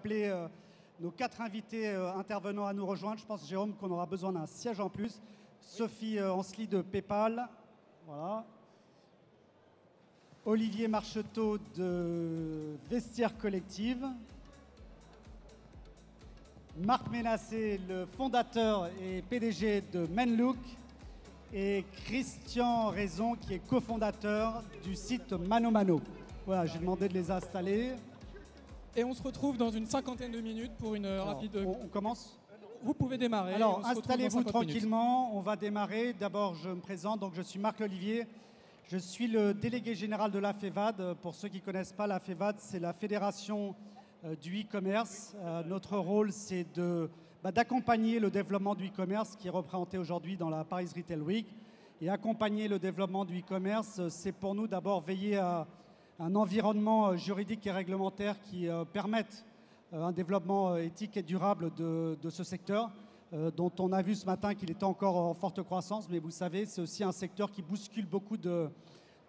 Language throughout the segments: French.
appeler nos 4 invités intervenants à nous rejoindre. Je pense, Jérôme, qu'on aura besoin d'un siège en plus. Sophie Ansely de PayPal. Voilà. Olivier Marcheteau de Vestiaire Collective. Marc Ménassé, le fondateur et PDG de Menlook. Et Christian Raison, qui est cofondateur du site ManoMano. Voilà, j'ai demandé de les installer. Et on se retrouve dans une cinquantaine de minutes pour une rapide... On commence ? Vous pouvez démarrer. Alors, installez-vous tranquillement. On va démarrer. D'abord, je me présente. Donc, je suis Marc Lolivier. Je suis le délégué général de la FEVAD. Pour ceux qui ne connaissent pas, la FEVAD, c'est la fédération du e-commerce. Notre rôle, c'est d'accompagner le développement du e-commerce qui est représenté aujourd'hui dans la Paris Retail Week. Et accompagner le développement du e-commerce, c'est pour nous d'abord veiller à un environnement juridique et réglementaire qui permette un développement éthique et durable de ce secteur, dont on a vu ce matin qu'il était encore en forte croissance. Mais vous savez, c'est aussi un secteur qui bouscule beaucoup de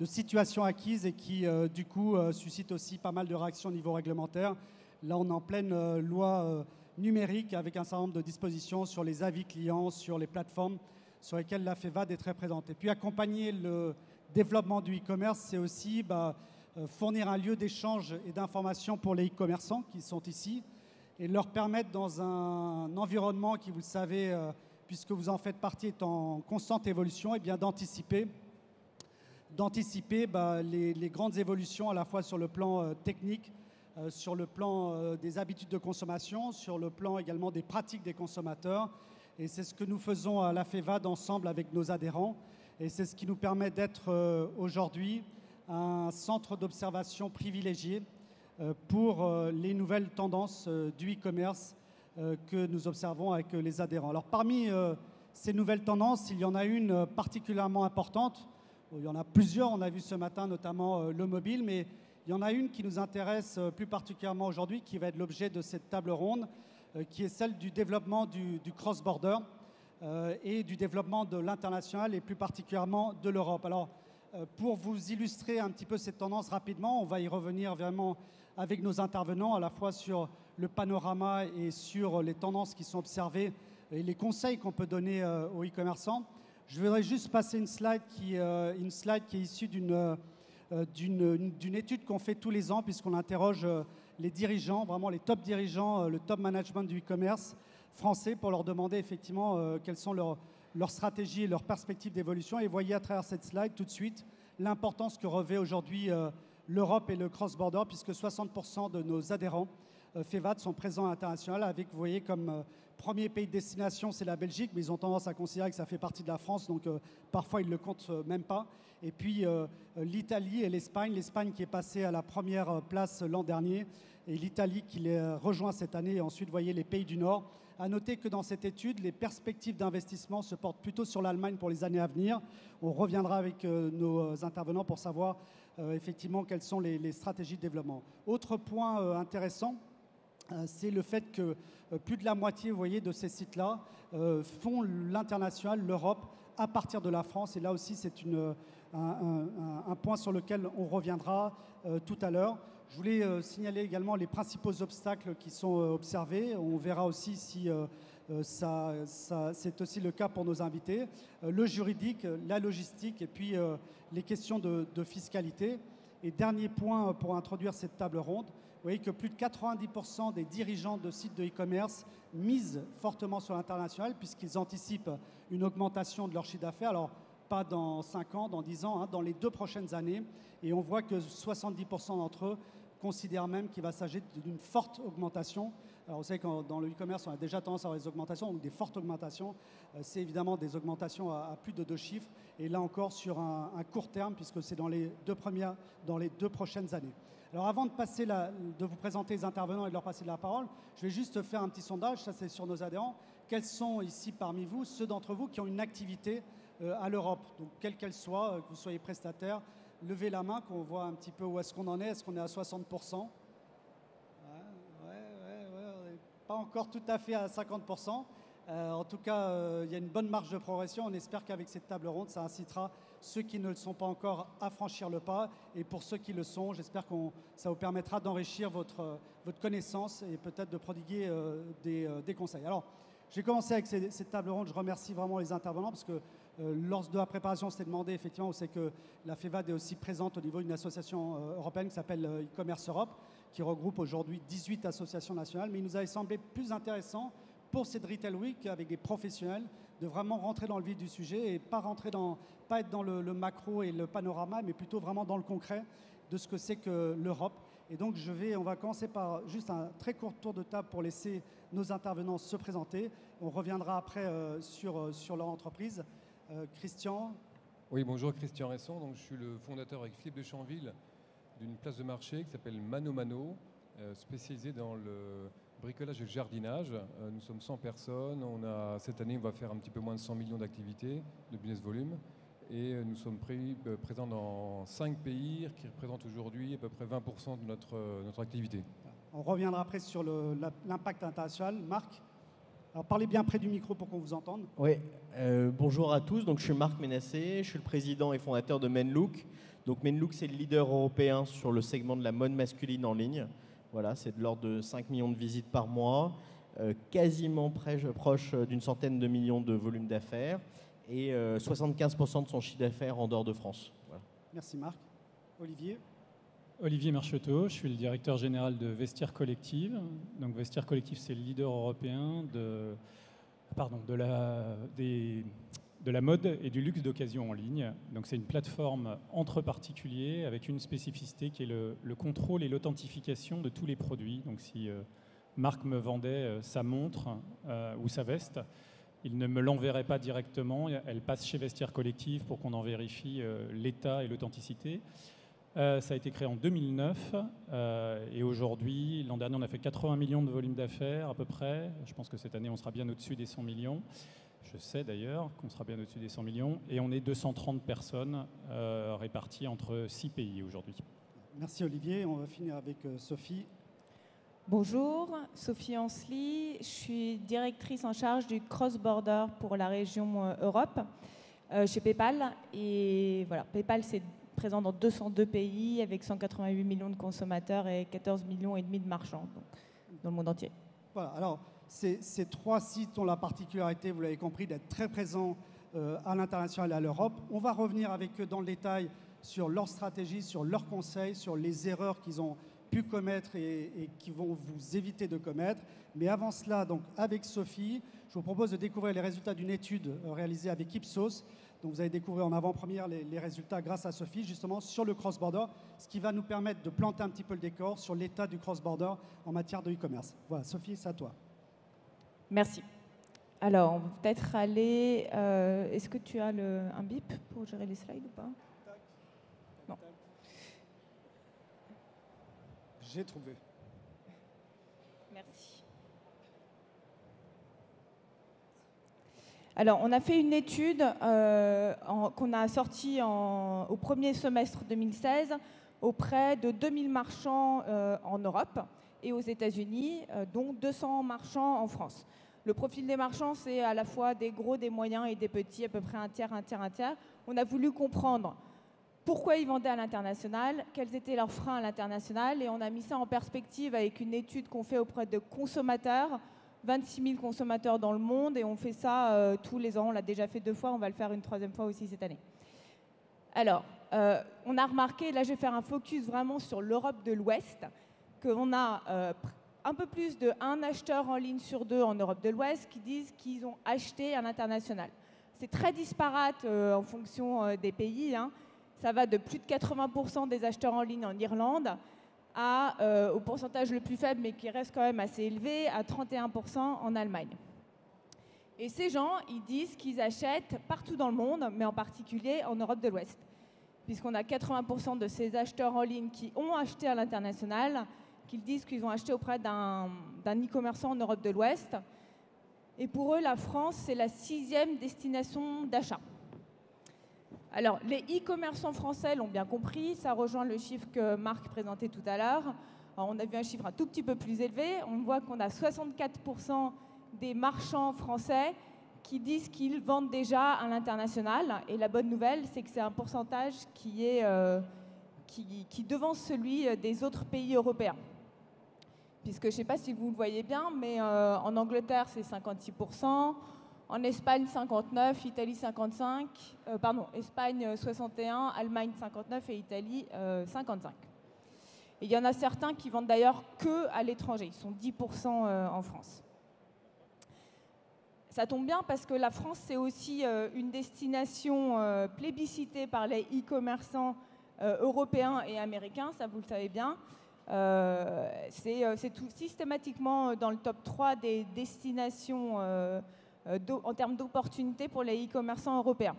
situations acquises et qui, du coup, suscite aussi pas mal de réactions au niveau réglementaire. Là, on est en pleine loi numérique avec un certain nombre de dispositions sur les avis clients, sur les plateformes sur lesquelles la FEVAD est très présente. Et puis accompagner le développement du e-commerce, c'est aussi fournir un lieu d'échange et d'information pour les e-commerçants qui sont ici et leur permettre dans un environnement qui, vous le savez, puisque vous en faites partie, est en constante évolution, et bien d'anticiper les grandes évolutions à la fois sur le plan technique, sur le plan des habitudes de consommation, sur le plan également des pratiques des consommateurs. Et c'est ce que nous faisons à la FEVAD ensemble avec nos adhérents. Et c'est ce qui nous permet d'être aujourd'hui un centre d'observation privilégié pour les nouvelles tendances du e-commerce que nous observons avec les adhérents. Alors parmi ces nouvelles tendances, il y en a une particulièrement importante. Il y en a plusieurs, on a vu ce matin notamment le mobile, mais il y en a une qui nous intéresse plus particulièrement aujourd'hui, qui va être l'objet de cette table ronde, qui est celle du développement du cross-border et du développement de l'international et plus particulièrement de l'Europe. Alors, pour vous illustrer un petit peu cette tendance rapidement, on va y revenir vraiment avec nos intervenants, à la fois sur le panorama et sur les tendances qui sont observées et les conseils qu'on peut donner aux e-commerçants. Je voudrais juste passer une slide qui est issue d'une étude qu'on fait tous les ans, puisqu'on interroge les dirigeants, vraiment les top dirigeants, le top management du e-commerce français, pour leur demander effectivement quelles sont leurs stratégies et leurs perspectives d'évolution. Et voyez à travers cette slide tout de suite l'importance que revêt aujourd'hui l'Europe et le cross-border, puisque 60% de nos adhérents FEVAD sont présents à l'international, avec, vous voyez, comme premier pays de destination, c'est la Belgique, mais ils ont tendance à considérer que ça fait partie de la France, donc parfois ils ne le comptent même pas. Et puis l'Italie et l'Espagne qui est passée à la première place l'an dernier, et l'Italie qui les rejoint cette année, et ensuite, vous voyez, les pays du Nord. À noter que dans cette étude, les perspectives d'investissement se portent plutôt sur l'Allemagne pour les années à venir. On reviendra avec nos intervenants pour savoir effectivement quelles sont les stratégies de développement. Autre point intéressant, c'est le fait que plus de la moitié, vous voyez, de ces sites-là font l'international, l'Europe, à partir de la France. Et là aussi, c'est un point sur lequel on reviendra tout à l'heure. Je voulais signaler également les principaux obstacles qui sont observés. On verra aussi si c'est aussi le cas pour nos invités. Le juridique, la logistique et puis les questions de fiscalité. Et dernier point pour introduire cette table ronde, vous voyez que plus de 90% des dirigeants de sites de e-commerce misent fortement sur l'international puisqu'ils anticipent une augmentation de leur chiffre d'affaires. Alors, pas dans 5 ans, dans 10 ans, dans les 2 prochaines années. Et on voit que 70% d'entre eux considèrent même qu'il va s'agir d'une forte augmentation. Alors, vous savez que dans le e-commerce, on a déjà tendance à avoir des augmentations, donc des fortes augmentations. C'est évidemment des augmentations à plus de 2 chiffres. Et là encore, sur un court terme, puisque c'est dans les 2 prochaines années. Alors avant de vous présenter les intervenants et de leur passer la parole, je vais juste faire un petit sondage, ça c'est sur nos adhérents. Quels sont ici parmi vous ceux d'entre vous qui ont une activité à l'Europe, donc quelle qu'elle soit, que vous soyez prestataire, levez la main qu'on voit un petit peu où est-ce qu'on en est. Est-ce qu'on est à 60%? Ouais, on n'est pas encore tout à fait à 50%. En tout cas, il y a une bonne marge de progression. On espère qu'avec cette table ronde, ça incitera ceux qui ne le sont pas encore à franchir le pas. Et pour ceux qui le sont, j'espère que ça vous permettra d'enrichir votre connaissance et peut-être de prodiguer des conseils. Alors, j'ai commencé avec cette table ronde. Je remercie vraiment les intervenants parce que lors de la préparation, on s'était demandé effectivement, c'est que la FEVAD est aussi présente au niveau d'une association européenne qui s'appelle e-commerce Europe, qui regroupe aujourd'hui 18 associations nationales. Mais il nous avait semblé plus intéressant pour cette Retail Week avec des professionnels de vraiment rentrer dans le vif du sujet et pas être dans le macro et le panorama, mais plutôt vraiment dans le concret de ce que c'est que l'Europe. Et donc on va commencer par juste un très court tour de table pour laisser nos intervenants se présenter. On reviendra après sur leur entreprise. Christian. Oui, bonjour, Christian Resson. Donc, je suis le fondateur avec Philippe de Chanville d'une place de marché qui s'appelle Mano Mano, spécialisée dans le bricolage et le jardinage. Nous sommes 100 personnes. Cette année, on va faire un petit peu moins de 100 millions d'activités de business volume. Et nous sommes présents dans 5 pays qui représentent aujourd'hui à peu près 20% de notre activité. On reviendra après sur l'impact international. Marc, alors parlez bien près du micro pour qu'on vous entende. Oui, bonjour à tous. Donc, je suis Marc Ménassé, je suis le président et fondateur de Menlook. Donc Menlook, c'est le leader européen sur le segment de la mode masculine en ligne. Voilà, c'est de l'ordre de 5 millions de visites par mois, quasiment proche d'une centaine de millions de volume d'affaires et 75% de son chiffre d'affaires en dehors de France. Voilà. Merci Marc. Olivier. Olivier Marcheteau, je suis le directeur général de Vestiaire Collective. Donc Vestiaire Collective, c'est le leader européen de la mode et du luxe d'occasion en ligne. Donc c'est une plateforme entre particuliers avec une spécificité qui est le contrôle et l'authentification de tous les produits. Donc si Marc me vendait sa montre ou sa veste, il ne me l'enverrait pas directement. Elle passe chez Vestiaire Collective pour qu'on en vérifie l'état et l'authenticité. Ça a été créé en 2009 et aujourd'hui, l'an dernier, on a fait 80 millions de volume d'affaires à peu près. Je pense que cette année, on sera bien au-dessus des 100 millions. Je sais d'ailleurs qu'on sera bien au-dessus des 100 millions. Et on est 230 personnes réparties entre 6 pays aujourd'hui. Merci Olivier. On va finir avec Sophie. Bonjour, Sophie Ansely. Je suis directrice en charge du cross-border pour la région Europe chez PayPal. Et voilà, PayPal, c'est présent dans 202 pays avec 188 millions de consommateurs et 14 millions et demi de marchands donc, dans le monde entier. Voilà, alors ces 3 sites ont la particularité, vous l'avez compris, d'être très présents à l'international et à l'Europe. On va revenir avec eux dans le détail sur leur stratégie, sur leurs conseils, sur les erreurs qu'ils ont pu commettre et qui vont vous éviter de commettre. Mais avant cela, donc, avec Sophie, je vous propose de découvrir les résultats d'une étude réalisée avec Ipsos. Donc vous allez découvrir en avant-première les résultats grâce à Sophie, justement sur le cross-border, ce qui va nous permettre de planter un petit peu le décor sur l'état du cross-border en matière de e-commerce. Voilà, Sophie, c'est à toi. Merci. Alors, on va peut-être aller... Est-ce que tu as un bip pour gérer les slides ou pas? Non. J'ai trouvé. Merci. Alors, on a fait une étude qu'on a sortie au premier semestre 2016 auprès de 2000 marchands en Europe et aux États-Unis, dont 200 marchands en France. Le profil des marchands, c'est à la fois des gros, des moyens et des petits, à peu près un tiers, un tiers, un tiers. On a voulu comprendre pourquoi ils vendaient à l'international, quels étaient leurs freins à l'international, et on a mis ça en perspective avec une étude qu'on fait auprès de consommateurs, 26 000 consommateurs dans le monde, et on fait ça tous les ans. On l'a déjà fait 2 fois, on va le faire une 3e fois aussi cette année. Alors, on a remarqué, là je vais faire un focus vraiment sur l'Europe de l'Ouest, qu'on a un peu plus d'1 acheteur en ligne sur 2 en Europe de l'Ouest qui disent qu'ils ont acheté à l'international. C'est très disparate en fonction des pays, hein. Ça va de plus de 80% des acheteurs en ligne en Irlande au pourcentage le plus faible, mais qui reste quand même assez élevé, à 31% en Allemagne. Et ces gens, ils disent qu'ils achètent partout dans le monde, mais en particulier en Europe de l'Ouest. Puisqu'on a 80% de ces acheteurs en ligne qui ont acheté à l'international, qu'ils disent qu'ils ont acheté auprès d'un e-commerçant en Europe de l'Ouest. Et pour eux, la France, c'est la 6e destination d'achat. Alors, les e-commerçants français l'ont bien compris, ça rejoint le chiffre que Marc présentait tout à l'heure. On a vu un chiffre un tout petit peu plus élevé, on voit qu'on a 64% des marchands français qui disent qu'ils vendent déjà à l'international. Et la bonne nouvelle, c'est que c'est un pourcentage qui devance celui des autres pays européens. Puisque je ne sais pas si vous le voyez bien, mais en Angleterre, c'est 56%, en Espagne, 59%, Italie, 55%, Espagne, 61%, Allemagne, 59% et Italie, 55%. Et il y en a certains qui vendent d'ailleurs que à l'étranger, ils sont 10% en France. Ça tombe bien parce que la France, c'est aussi une destination plébiscitée par les e-commerçants européens et américains, ça vous le savez bien. C'est tout systématiquement dans le top 3 des destinations en termes d'opportunités pour les e-commerçants européens.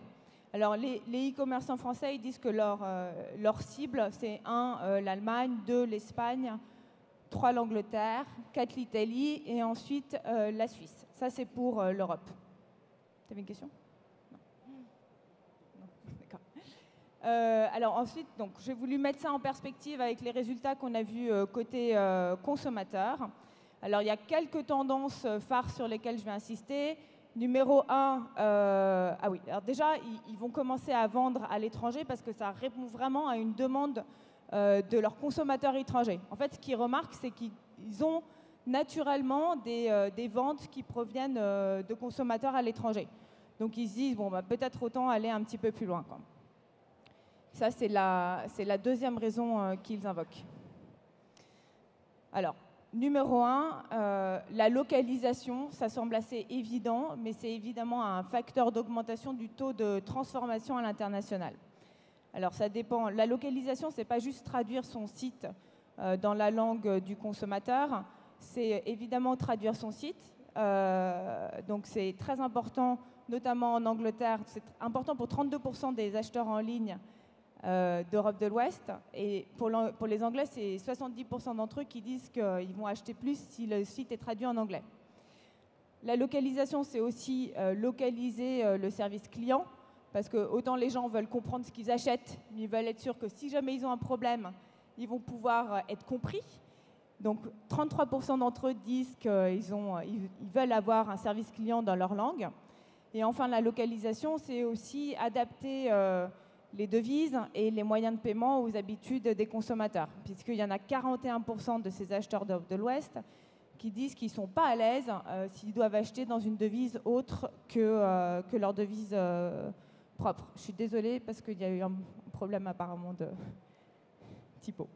Alors les e-commerçants français, ils disent que leur cible, c'est 1, l'Allemagne, 2, l'Espagne, 3, l'Angleterre, 4, l'Italie et ensuite la Suisse. Ça, c'est pour l'Europe. Tu avais une question ? Non. D'accord. Alors ensuite, donc, j'ai voulu mettre ça en perspective avec les résultats qu'on a vus côté consommateur. Alors il y a quelques tendances phares sur lesquelles je vais insister. Numéro 1, ah oui, alors déjà, ils vont commencer à vendre à l'étranger parce que ça répond vraiment à une demande de leurs consommateurs étrangers. En fait, ce qu'ils remarquent, c'est qu'ils ont naturellement des ventes qui proviennent de consommateurs à l'étranger. Donc ils se disent, bon, bah, peut-être autant aller un petit peu plus loin, quoi. Ça, c'est la deuxième raison qu'ils invoquent. Alors, numéro 1, la localisation, ça semble assez évident, mais c'est évidemment un facteur d'augmentation du taux de transformation à l'international. Alors ça dépend. La localisation, c'est pas juste traduire son site dans la langue du consommateur, c'est évidemment traduire son site. Donc c'est très important, notamment en Angleterre. C'est important pour 32% des acheteurs en ligne d'Europe de l'Ouest. Et pour les Anglais, c'est 70% d'entre eux qui disent qu'ils vont acheter plus si le site est traduit en anglais. La localisation, c'est aussi localiser le service client, parce que autant les gens veulent comprendre ce qu'ils achètent, mais ils veulent être sûrs que si jamais ils ont un problème, ils vont pouvoir être compris. Donc 33% d'entre eux disent qu'ils veulent avoir un service client dans leur langue. Et enfin, la localisation, c'est aussi adapter les devises et les moyens de paiement aux habitudes des consommateurs, puisqu'il y en a 41% de ces acheteurs d'Europe de l'Ouest qui disent qu'ils ne sont pas à l'aise s'ils doivent acheter dans une devise autre que leur devise propre. Je suis désolée parce qu'il y a eu un problème apparemment de typo.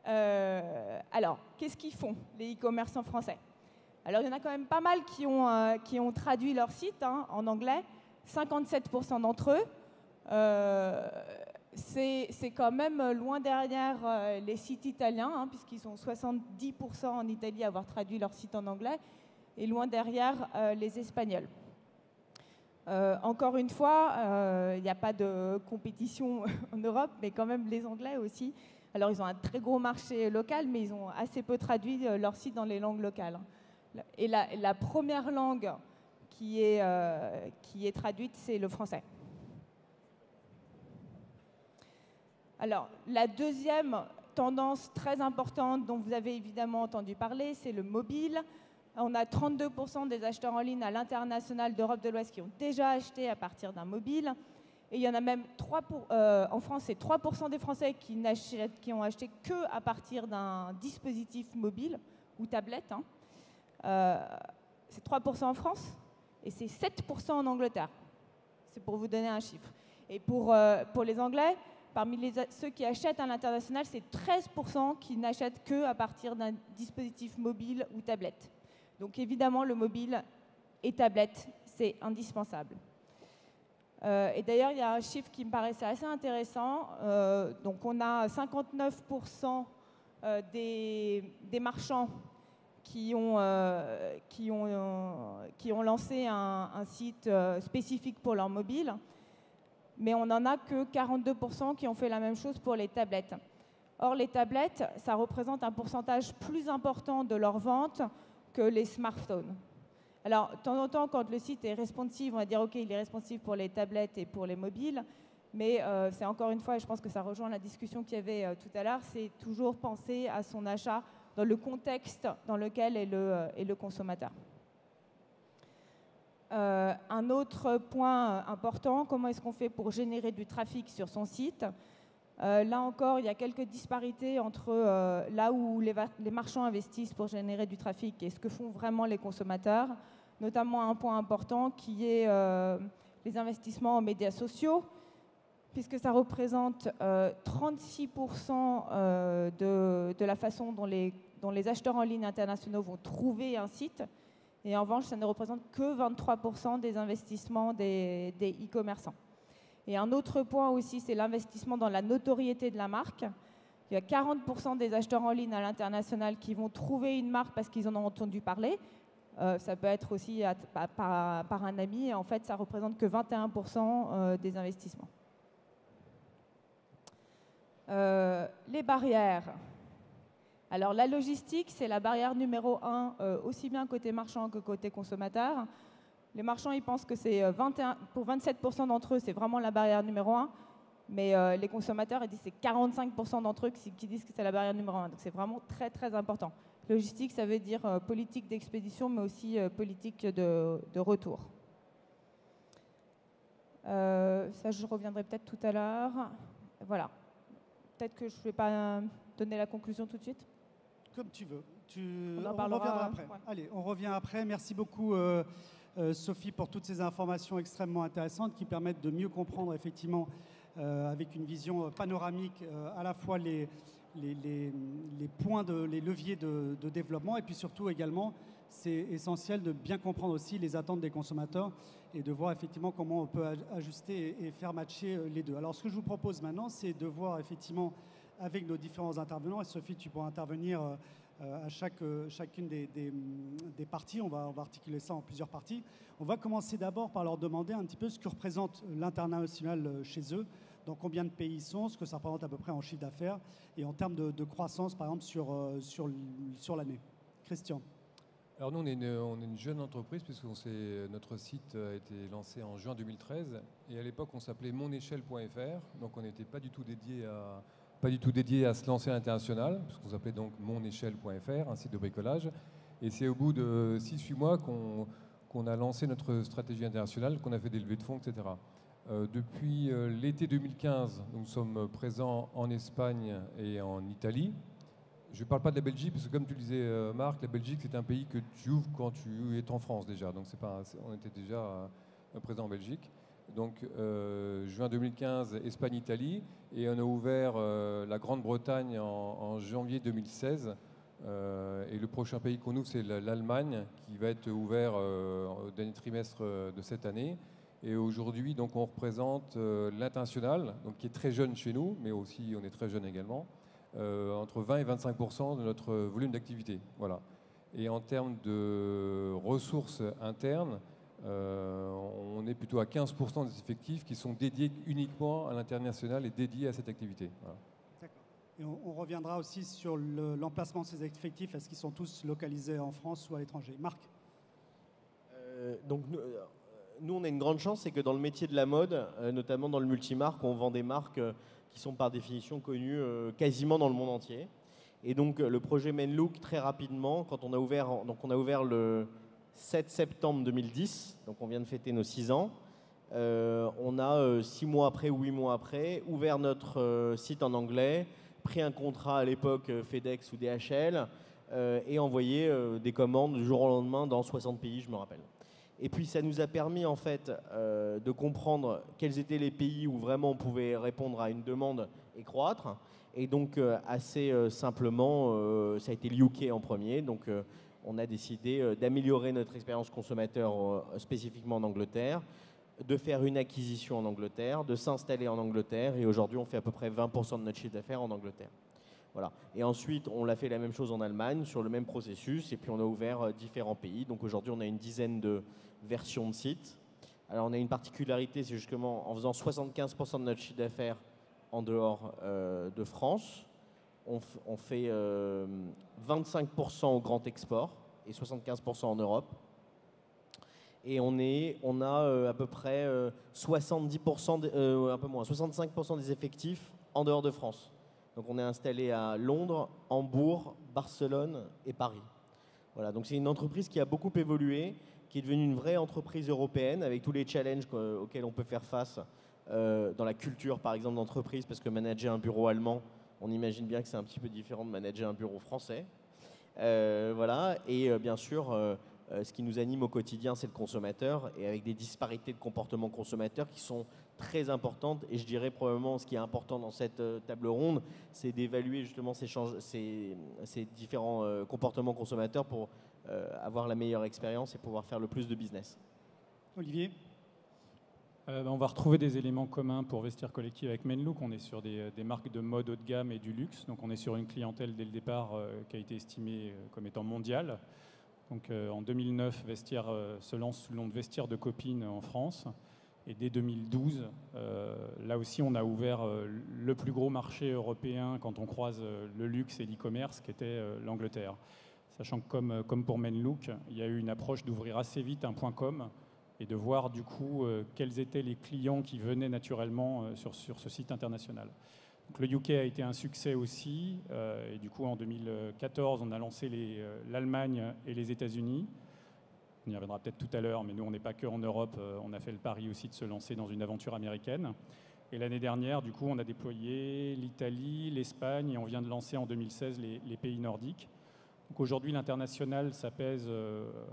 Alors, qu'est-ce qu'ils font, les e-commerçants français? Alors, il y en a quand même pas mal qui ont traduit leur site en anglais. 57% d'entre eux. C'est quand même loin derrière les sites italiens, puisqu'ils sont 70% en Italie à avoir traduit leur site en anglais, et loin derrière les Espagnols. Encore une fois, il n'y a pas de compétition en Europe, mais quand même les Anglais aussi. Alors, ils ont un très gros marché local, mais ils ont assez peu traduit leur site dans les langues locales. Et la première langue qui est traduite, c'est le français. Alors, la deuxième tendance très importante dont vous avez évidemment entendu parler, c'est le mobile. On a 32% des acheteurs en ligne à l'international d'Europe de l'Ouest qui ont déjà acheté à partir d'un mobile. Et il y en a même en France, c'est 3% des Français qui ont acheté que à partir d'un dispositif mobile ou tablette. C'est 3% en France et c'est 7% en Angleterre. C'est pour vous donner un chiffre. Et pour les Anglais, parmi ceux qui achètent à l'international, c'est 13% qui n'achètent que à partir d'un dispositif mobile ou tablette. Donc évidemment, le mobile et tablette, c'est indispensable. Et d'ailleurs, il y a un chiffre qui me paraissait assez intéressant. Donc on a 59% des marchands qui ont lancé un site spécifique pour leur mobile, mais on n'en a que 42% qui ont fait la même chose pour les tablettes. Or, les tablettes, ça représente un pourcentage plus important de leurs ventes que les smartphones. Alors, de temps en temps, quand le site est responsive, on va dire, OK, il est responsive pour les tablettes et pour les mobiles, mais c'est encore une fois, et je pense que ça rejoint la discussion qu'il y avait tout à l'heure, c'est toujours penser à son achat dans le contexte dans lequel est le consommateur. Un autre point important, comment est-ce qu'on fait pour générer du trafic sur son site? Là encore, il y a quelques disparités entre là où les marchands investissent pour générer du trafic et ce que font vraiment les consommateurs, notamment un point important qui est les investissements en médias sociaux, puisque ça représente 36% de la façon dont les acheteurs en ligne internationaux vont trouver un site. Et en revanche, ça ne représente que 23% des investissements des e-commerçants. Et un autre point aussi, c'est l'investissement dans la notoriété de la marque. Il y a 40% des acheteurs en ligne à l'international qui vont trouver une marque parce qu'ils en ont entendu parler. Ça peut être aussi par un ami. Et en fait, ça ne représente que 21% des investissements. Les barrières. Alors la logistique, c'est la barrière numéro 1, aussi bien côté marchand que côté consommateur. Les marchands, ils pensent que c'est pour 27% d'entre eux, c'est vraiment la barrière numéro 1. Mais les consommateurs, ils disent que c'est 45% d'entre eux qui disent que c'est la barrière numéro 1. Donc c'est vraiment très, très important. Logistique, ça veut dire politique d'expédition, mais aussi politique de retour. Ça, je reviendrai peut-être tout à l'heure. Voilà. Peut-être que je ne vais pas donner la conclusion tout de suite. Comme tu veux. On en reviendra parlera après. Ouais. Allez, on revient après. Merci beaucoup, Sophie, pour toutes ces informations extrêmement intéressantes qui permettent de mieux comprendre, effectivement, avec une vision panoramique, à la fois les points, les leviers de développement, et puis surtout également, c'est essentiel de bien comprendre aussi les attentes des consommateurs et de voir effectivement comment on peut ajuster et faire matcher les deux. Alors, ce que je vous propose maintenant, c'est de voir effectivement avec nos différents intervenants, et Sophie, tu pourras intervenir à chacune des parties. On va articuler ça en plusieurs parties. On va commencer d'abord par leur demander un petit peu ce que représente l'international chez eux, dans combien de pays ils sont, ce que ça représente à peu près en chiffre d'affaires et en termes de croissance, par exemple, sur l'année. Christian. Alors nous, on est une jeune entreprise puisque notre site a été lancé en juin 2013 et à l'époque, on s'appelait monéchelle.fr, donc on n'était pas du tout dédié à se lancer à l'international, puisqu'on s'appelait donc monéchelle.fr, un site de bricolage. Et c'est au bout de 6-8 mois qu'on a lancé notre stratégie internationale, qu'on a fait des levées de fonds, etc. Depuis l'été 2015, nous sommes présents en Espagne et en Italie. Je ne parle pas de la Belgique, parce que comme tu le disais, Marc, la Belgique, c'est un pays que tu ouvres quand tu es en France déjà. Donc on était déjà présents en Belgique. Donc juin 2015, Espagne-Italie, et on a ouvert la Grande-Bretagne en janvier 2016. Et le prochain pays qu'on ouvre, c'est l'Allemagne, qui va être ouvert au dernier trimestre de cette année. Et aujourd'hui, donc, on représente l'international, donc qui est très jeune chez nous, mais aussi on est très jeune également, entre 20 et 25% de notre volume d'activité. Voilà. Et en termes de ressources internes, on est plutôt à 15% des effectifs qui sont dédiés uniquement à l'international et dédiés à cette activité. Voilà. D'accord. Et on reviendra aussi sur l'emplacement de ces effectifs. Est-ce qu'ils sont tous localisés en France ou à l'étranger? Marc. Donc nous, on a une grande chance, c'est que dans le métier de la mode, notamment dans le multimarque, on vend des marques qui sont par définition connues quasiment dans le monde entier. Et donc le projet Menlook, très rapidement, quand on a ouvert le 7 septembre 2010, donc on vient de fêter nos 6 ans, on a 6 mois après ou 8 mois après ouvert notre site en anglais, pris un contrat à l'époque FedEx ou DHL et envoyé des commandes du jour au lendemain dans 60 pays, je me rappelle. Et puis ça nous a permis en fait de comprendre quels étaient les pays où vraiment on pouvait répondre à une demande et croître. Et donc assez simplement, ça a été le UK en premier. Donc on a décidé d'améliorer notre expérience consommateur spécifiquement en Angleterre, de faire une acquisition en Angleterre, de s'installer en Angleterre. Et aujourd'hui, on fait à peu près 20% de notre chiffre d'affaires en Angleterre. Voilà. Et ensuite, on l'a fait la même chose en Allemagne, sur le même processus. Et puis, on a ouvert différents pays. Donc aujourd'hui, on a une dizaine de versions de sites. Alors, on a une particularité, c'est justement en faisant 75% de notre chiffre d'affaires en dehors de France. On fait 25% au grand export et 75% en Europe. Et on a à peu près 70%, un peu moins, 65% des effectifs en dehors de France. Donc on est installé à Londres, Hambourg, Barcelone et Paris. Voilà, donc c'est une entreprise qui a beaucoup évolué, qui est devenue une vraie entreprise européenne avec tous les challenges auxquels on peut faire face dans la culture, par exemple, d'entreprise, parce que manager un bureau allemand, on imagine bien que c'est un petit peu différent de manager un bureau français. Voilà, et bien sûr, ce qui nous anime au quotidien, c'est le consommateur, et avec des disparités de comportement consommateur qui sont très importantes. Et je dirais probablement ce qui est important dans cette table ronde, c'est d'évaluer justement ces différents comportements consommateurs pour avoir la meilleure expérience et pouvoir faire le plus de business. Olivier ? On va retrouver des éléments communs pour Vestiaire Collective avec Menlook. On est sur des marques de mode haut de gamme et du luxe. Donc on est sur une clientèle dès le départ qui a été estimée comme étant mondiale. Donc en 2009, Vestiaire se lance sous le nom de Vestiaire de copine en France. Et dès 2012, là aussi, on a ouvert le plus gros marché européen quand on croise le luxe et l'e-commerce, qui était l'Angleterre. Sachant que comme pour Menlook, il y a eu une approche d'ouvrir assez vite un .com et de voir du coup quels étaient les clients qui venaient naturellement sur ce site international. Donc, le UK a été un succès aussi, et du coup en 2014 on a lancé l'Allemagne et les États-Unis. On y reviendra peut-être tout à l'heure, mais nous on n'est pas que en Europe, on a fait le pari aussi de se lancer dans une aventure américaine. Et l'année dernière, du coup, on a déployé l'Italie, l'Espagne, et on vient de lancer en 2016 les pays nordiques. Donc aujourd'hui, l'international, ça pèse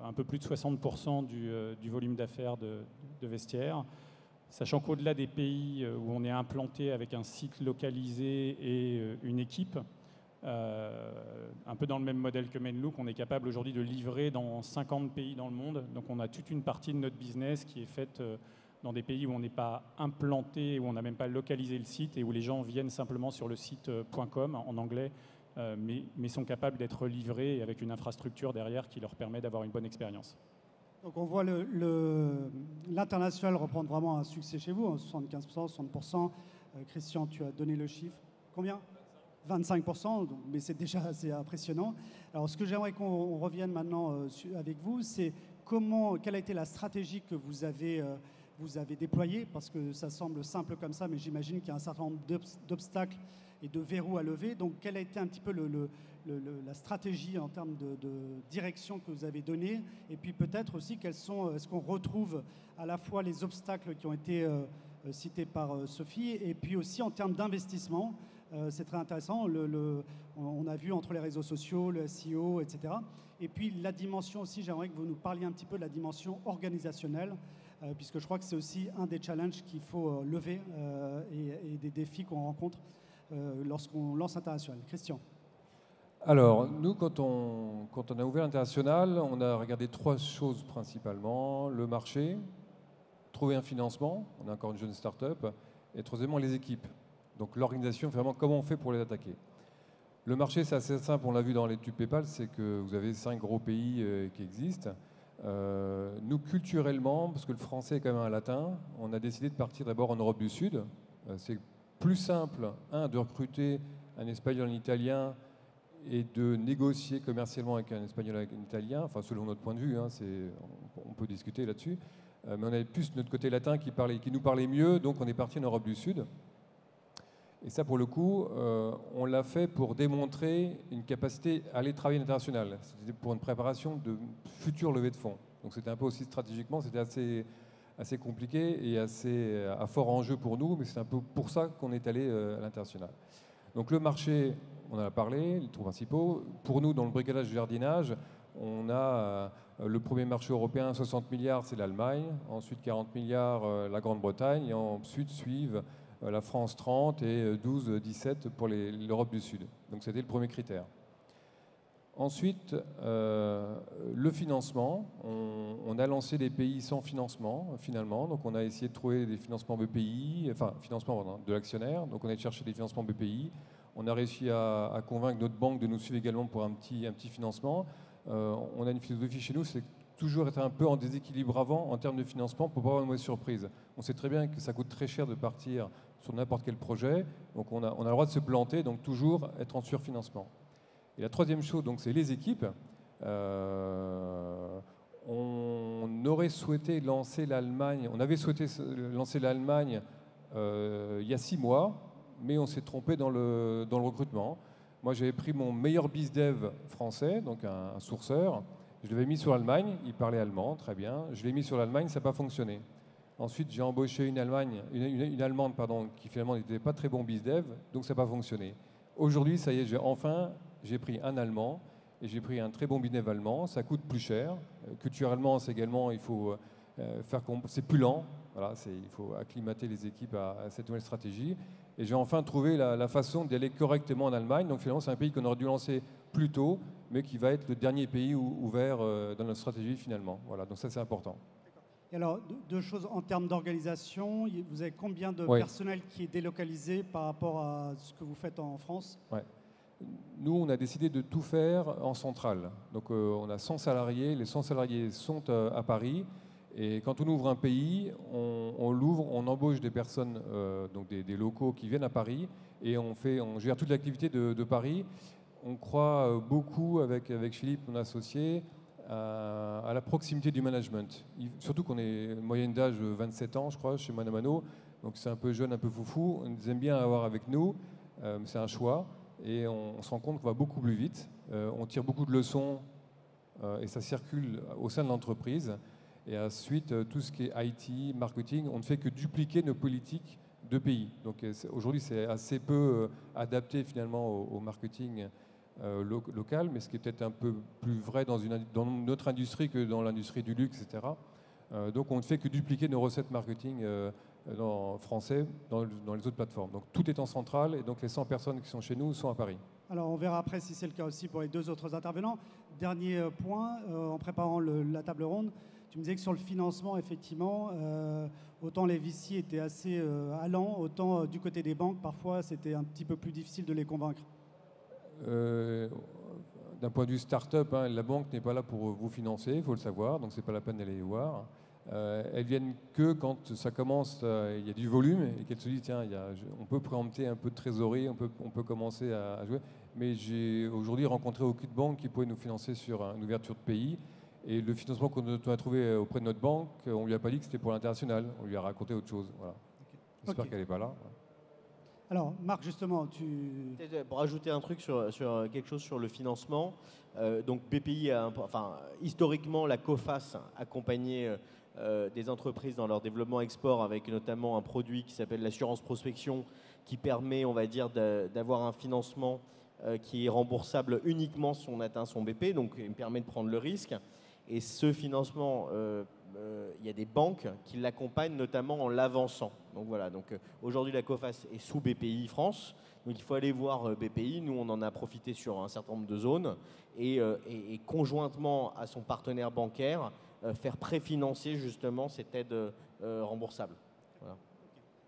un peu plus de 60% du volume d'affaires de Vestiaire. Sachant qu'au-delà des pays où on est implanté avec un site localisé et une équipe, un peu dans le même modèle que Menlook, on est capable aujourd'hui de livrer dans 50 pays dans le monde. Donc on a toute une partie de notre business qui est faite dans des pays où on n'est pas implanté, où on n'a même pas localisé le site et où les gens viennent simplement sur le site .com en anglais, mais sont capables d'être livrés avec une infrastructure derrière qui leur permet d'avoir une bonne expérience. Donc on voit l'international reprendre vraiment un succès chez vous, 75%, 60%. Christian, tu as donné le chiffre. Combien ? 25%, mais c'est déjà assez impressionnant. Alors ce que j'aimerais qu'on revienne maintenant avec vous, c'est quelle a été la stratégie que vous avez déployée, parce que ça semble simple comme ça, mais j'imagine qu'il y a un certain nombre d'obstacles et de verrous à lever. Donc, quelle a été un petit peu la stratégie en termes de direction que vous avez donnée? Et puis peut-être aussi, est-ce qu'on retrouve à la fois les obstacles qui ont été cités par Sophie, et puis aussi en termes d'investissement? C'est très intéressant. On a vu entre les réseaux sociaux, le SEO, etc. Et puis la dimension aussi, j'aimerais que vous nous parliez un petit peu de la dimension organisationnelle, puisque je crois que c'est aussi un des challenges qu'il faut lever et des défis qu'on rencontre lorsqu'on lance international. Christian. Alors, nous, quand on a ouvert l'international, on a regardé 3 choses principalement. Le marché, trouver un financement, on est encore une jeune start-up, et troisièmement, les équipes. Donc l'organisation, vraiment, comment on fait pour les attaquer. Le marché, c'est assez simple, on l'a vu dans l'étude PayPal, c'est que vous avez 5 gros pays qui existent. Nous, culturellement, parce que le français est quand même un latin, on a décidé de partir d'abord en Europe du Sud. C'est plus simple, de recruter un Espagnol, un Italien, et de négocier commercialement avec un Espagnol, avec un Italien, enfin selon notre point de vue, on peut discuter là-dessus, mais on avait plus notre côté latin qui nous parlait mieux, donc on est parti en Europe du Sud. Et ça, pour le coup, on l'a fait pour démontrer une capacité à aller travailler à l'international. C'était pour une préparation de futures levées de fonds. Donc c'était un peu aussi stratégiquement, c'était assez compliqué et à fort enjeu pour nous, mais c'est un peu pour ça qu'on est allé à l'international. Donc le marché, on en a parlé, les trous principaux. Pour nous, dans le bricolage du jardinage, on a le premier marché européen, 60 milliards, c'est l'Allemagne. Ensuite, 40 milliards, la Grande-Bretagne. Et ensuite suivent la France 30 et 12, 17 pour l'Europe du Sud. Donc c'était le premier critère. Ensuite, le financement. On a lancé des pays sans financement, finalement. Donc on a essayé de trouver des financements BPI, enfin, financement de l'actionnaire. Donc on a été chercher des financements BPI. On a réussi à convaincre notre banque de nous suivre également pour un petit financement. On a une philosophie chez nous, c'est toujours être un peu en déséquilibre avant en termes de financement pour pas avoir une mauvaise surprise. On sait très bien que ça coûte très cher de partir sur n'importe quel projet. Donc on a le droit de se planter, donc toujours être en surfinancement. Et la troisième chose, donc, c'est les équipes. On aurait souhaité lancer l'Allemagne. On avait souhaité lancer l'Allemagne il y a 6 mois. mais on s'est trompé dans le recrutement. Moi, j'avais pris mon meilleur BizDev français, donc un sourceur, je l'avais mis sur l'Allemagne, il parlait allemand, très bien. Je l'ai mis sur l'Allemagne, ça n'a pas fonctionné. Ensuite, j'ai embauché une Allemande qui finalement n'était pas très bon BizDev, donc ça n'a pas fonctionné. Aujourd'hui, ça y est, j'ai pris un Allemand et j'ai pris un très bon BizDev allemand. Ça coûte plus cher. Culturellement, c'est également, il faut c'est plus lent. Voilà, il faut acclimater les équipes à cette nouvelle stratégie. Et j'ai enfin trouvé la façon d'y aller correctement en Allemagne. Donc finalement, c'est un pays qu'on aurait dû lancer plus tôt, mais qui va être le dernier pays ouvert dans notre stratégie finalement. Voilà, donc ça c'est important. Et alors, deux choses en termes d'organisation. Vous avez combien de personnel qui est délocalisé par rapport à ce que vous faites en France? Nous, on a décidé de tout faire en centrale. Donc on a 100 salariés. Les 100 salariés sont à Paris. Et quand on ouvre un pays, on l'ouvre, on embauche des personnes, donc des locaux qui viennent à Paris, et on gère toute l'activité de Paris. On croit beaucoup avec Philippe, mon associé, à la proximité du management. Surtout qu'on est moyenne d'âge 27 ans, je crois, chez Mano Mano, donc c'est un peu jeune, un peu foufou. On aime bien avoir avec nous, c'est un choix, et on se rend compte qu'on va beaucoup plus vite. On tire beaucoup de leçons, et ça circule au sein de l'entreprise. Et ensuite, tout ce qui est IT, marketing, on ne fait que dupliquer nos politiques de pays. Donc aujourd'hui, c'est assez peu adapté finalement au marketing local, mais ce qui est peut-être un peu plus vrai dans notre industrie que dans l'industrie du luxe, etc. Donc on ne fait que dupliquer nos recettes marketing français dans les autres plateformes. Donc tout est en centrale, et donc les 100 personnes qui sont chez nous sont à Paris. Alors on verra après si c'est le cas aussi pour les deux autres intervenants. Dernier point, en préparant la table ronde, tu me disais que sur le financement, effectivement, autant les VC étaient assez allants, autant du côté des banques, parfois, c'était un petit peu plus difficile de les convaincre. D'un point de vue start-up, la banque n'est pas là pour vous financer, il faut le savoir, donc c'est pas la peine d'aller les voir. Elles viennent que quand ça commence, il y a du volume, et qu'elles se disent, tiens, on peut préempter un peu de trésorerie, on peut commencer à jouer. Mais j'ai aujourd'hui rencontré aucune banque qui pouvait nous financer sur une ouverture de pays. Et le financement qu'on a trouvé auprès de notre banque, on ne lui a pas dit que c'était pour l'international. On lui a raconté autre chose. Voilà. J'espère qu'elle n'est pas là. Alors, Marc, justement, Pour ajouter un truc sur quelque chose sur le financement, donc BPI historiquement, la COFAS accompagnait des entreprises dans leur développement export avec notamment un produit qui s'appelle l'assurance prospection qui permet, on va dire, d'avoir un financement qui est remboursable uniquement si on atteint son BP, donc il permet de prendre le risque. Et ce financement, il y a des banques qui l'accompagnent notamment en l'avançant. Donc voilà, aujourd'hui la COFAS est sous BPI France, donc il faut aller voir BPI. Nous, on en a profité sur un certain nombre de zones et conjointement à son partenaire bancaire, faire préfinancer justement cette aide remboursable. Voilà.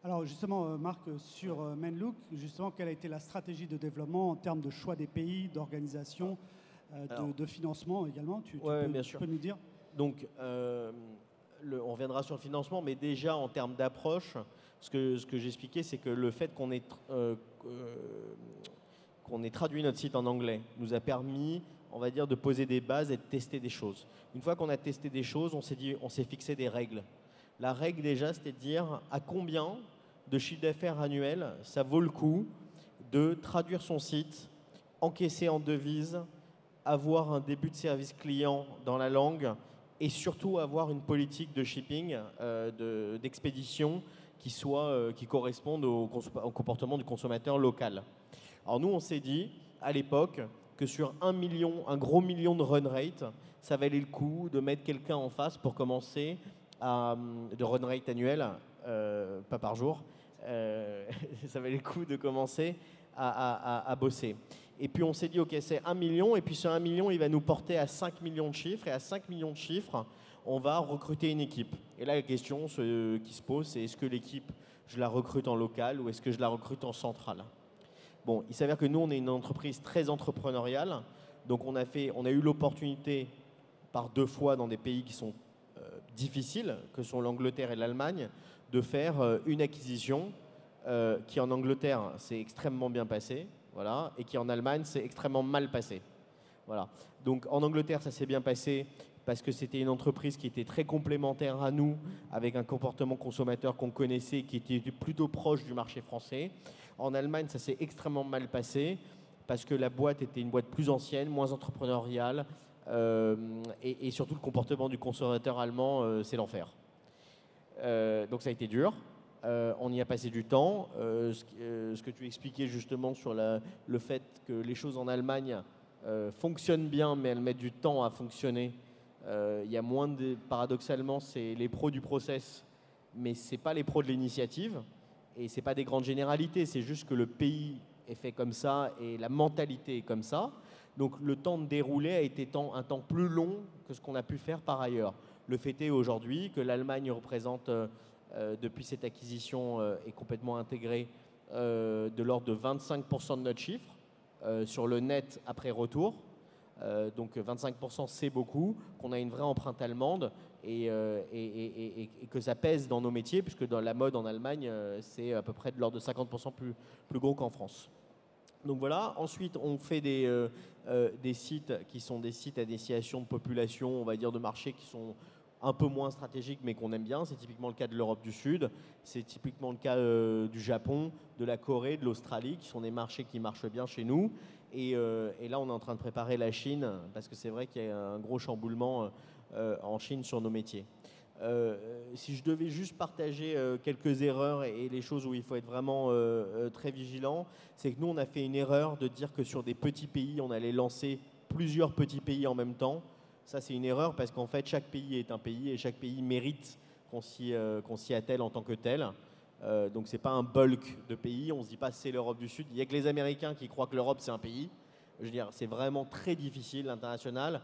Alors justement, Marc, sur Menlook, justement, quelle a été la stratégie de développement en termes de choix des pays, d'organisation, de financement également? Tu peux nous dire? Donc, on reviendra sur le financement, mais déjà en termes d'approche, ce que j'expliquais, c'est que le fait qu'on ait traduit notre site en anglais nous a permis, on va dire, de poser des bases et de tester des choses. Une fois qu'on a testé des choses, on s'est fixé des règles. La règle déjà, c'était de dire à combien de chiffre d'affaires annuel ça vaut le coup de traduire son site, encaisser en devise, avoir un début de service client dans la langue et surtout avoir une politique de shipping, d'expédition qui corresponde au comportement du consommateur local. Alors nous, on s'est dit à l'époque que sur un gros million de run rate, ça valait le coup de mettre quelqu'un en face pour commencer de run rate annuel, pas par jour, ça valait le coup de commencer à bosser. Et puis on s'est dit, ok, c'est 1 million, et puis ce 1 million, il va nous porter à 5 millions de chiffres, et à 5 millions de chiffres, on va recruter une équipe. Et là, la question qui se pose, c'est est-ce que l'équipe, je la recrute en local ou est-ce que je la recrute en centrale? Bon, il s'avère que nous, on est une entreprise très entrepreneuriale, donc on a eu l'opportunité par 2 fois dans des pays qui sont difficiles, que sont l'Angleterre et l'Allemagne, de faire une acquisition qui en Angleterre s'est extrêmement bien passée, voilà, et qui en Allemagne s'est extrêmement mal passée. Voilà. Donc en Angleterre, ça s'est bien passé parce que c'était une entreprise qui était très complémentaire à nous, avec un comportement consommateur qu'on connaissait, qui était plutôt proche du marché français. En Allemagne, ça s'est extrêmement mal passé parce que la boîte était une boîte plus ancienne, moins entrepreneuriale, et surtout le comportement du consommateur allemand, c'est l'enfer. Donc ça a été dur. On y a passé du temps. Ce que tu expliquais justement sur le fait que les choses en Allemagne fonctionnent bien, mais elles mettent du temps à fonctionner. Il y a moins de, paradoxalement, c'est les pros du process, mais ce n'est pas les pros de l'initiative. Et ce n'est pas des grandes généralités, c'est juste que le pays est fait comme ça et la mentalité est comme ça. Donc le temps de dérouler a été un temps plus long que ce qu'on a pu faire par ailleurs. Le fait est aujourd'hui que l'Allemagne représente, depuis cette acquisition, est complètement intégrée de l'ordre de 25% de notre chiffre sur le net après retour. Donc 25% c'est beaucoup, qu'on a une vraie empreinte allemande et que ça pèse dans nos métiers, puisque dans la mode en Allemagne, c'est à peu près de l'ordre de 50% plus gros qu'en France. Donc voilà, ensuite on fait des sites qui sont des sites à destination de population, on va dire de marchés qui sont un peu moins stratégiques mais qu'on aime bien. C'est typiquement le cas de l'Europe du Sud, c'est typiquement le cas du Japon, de la Corée, de l'Australie, qui sont des marchés qui marchent bien chez nous. Et là on est en train de préparer la Chine, parce que c'est vrai qu'il y a un gros chamboulement en Chine sur nos métiers. Si je devais juste partager quelques erreurs et les choses où il faut être vraiment très vigilant, c'est que nous on a fait une erreur de dire que sur des petits pays on allait lancer plusieurs petits pays en même temps. Ça c'est une erreur, parce qu'en fait chaque pays est un pays et chaque pays mérite qu'on s'y attelle en tant que tel. Donc c'est pas un bulk de pays, on se dit pas c'est l'Europe du Sud. Il y a que les Américains qui croient que l'Europe c'est un pays. Je veux dire, c'est vraiment très difficile l'international.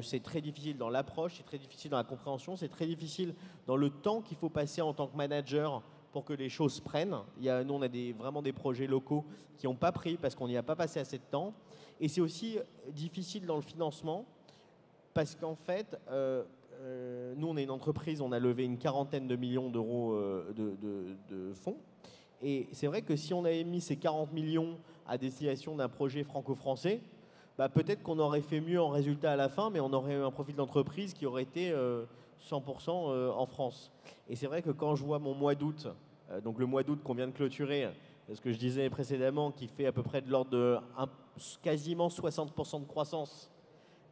C'est très difficile dans l'approche, c'est très difficile dans la compréhension, c'est très difficile dans le temps qu'il faut passer en tant que manager pour que les choses prennent. Nous, on a vraiment des projets locaux qui n'ont pas pris parce qu'on n'y a pas passé assez de temps. Et c'est aussi difficile dans le financement parce qu'en fait, nous, on est une entreprise, on a levé une 40aine de millions d'euros de fonds. Et c'est vrai que si on avait mis ces 40 millions à destination d'un projet franco-français, bah peut-être qu'on aurait fait mieux en résultat à la fin, mais on aurait eu un profil d'entreprise qui aurait été 100% en France. Et c'est vrai que quand je vois mon mois d'août, donc le mois d'août qu'on vient de clôturer, ce que je disais précédemment, qui fait à peu près de l'ordre de quasiment 60% de croissance,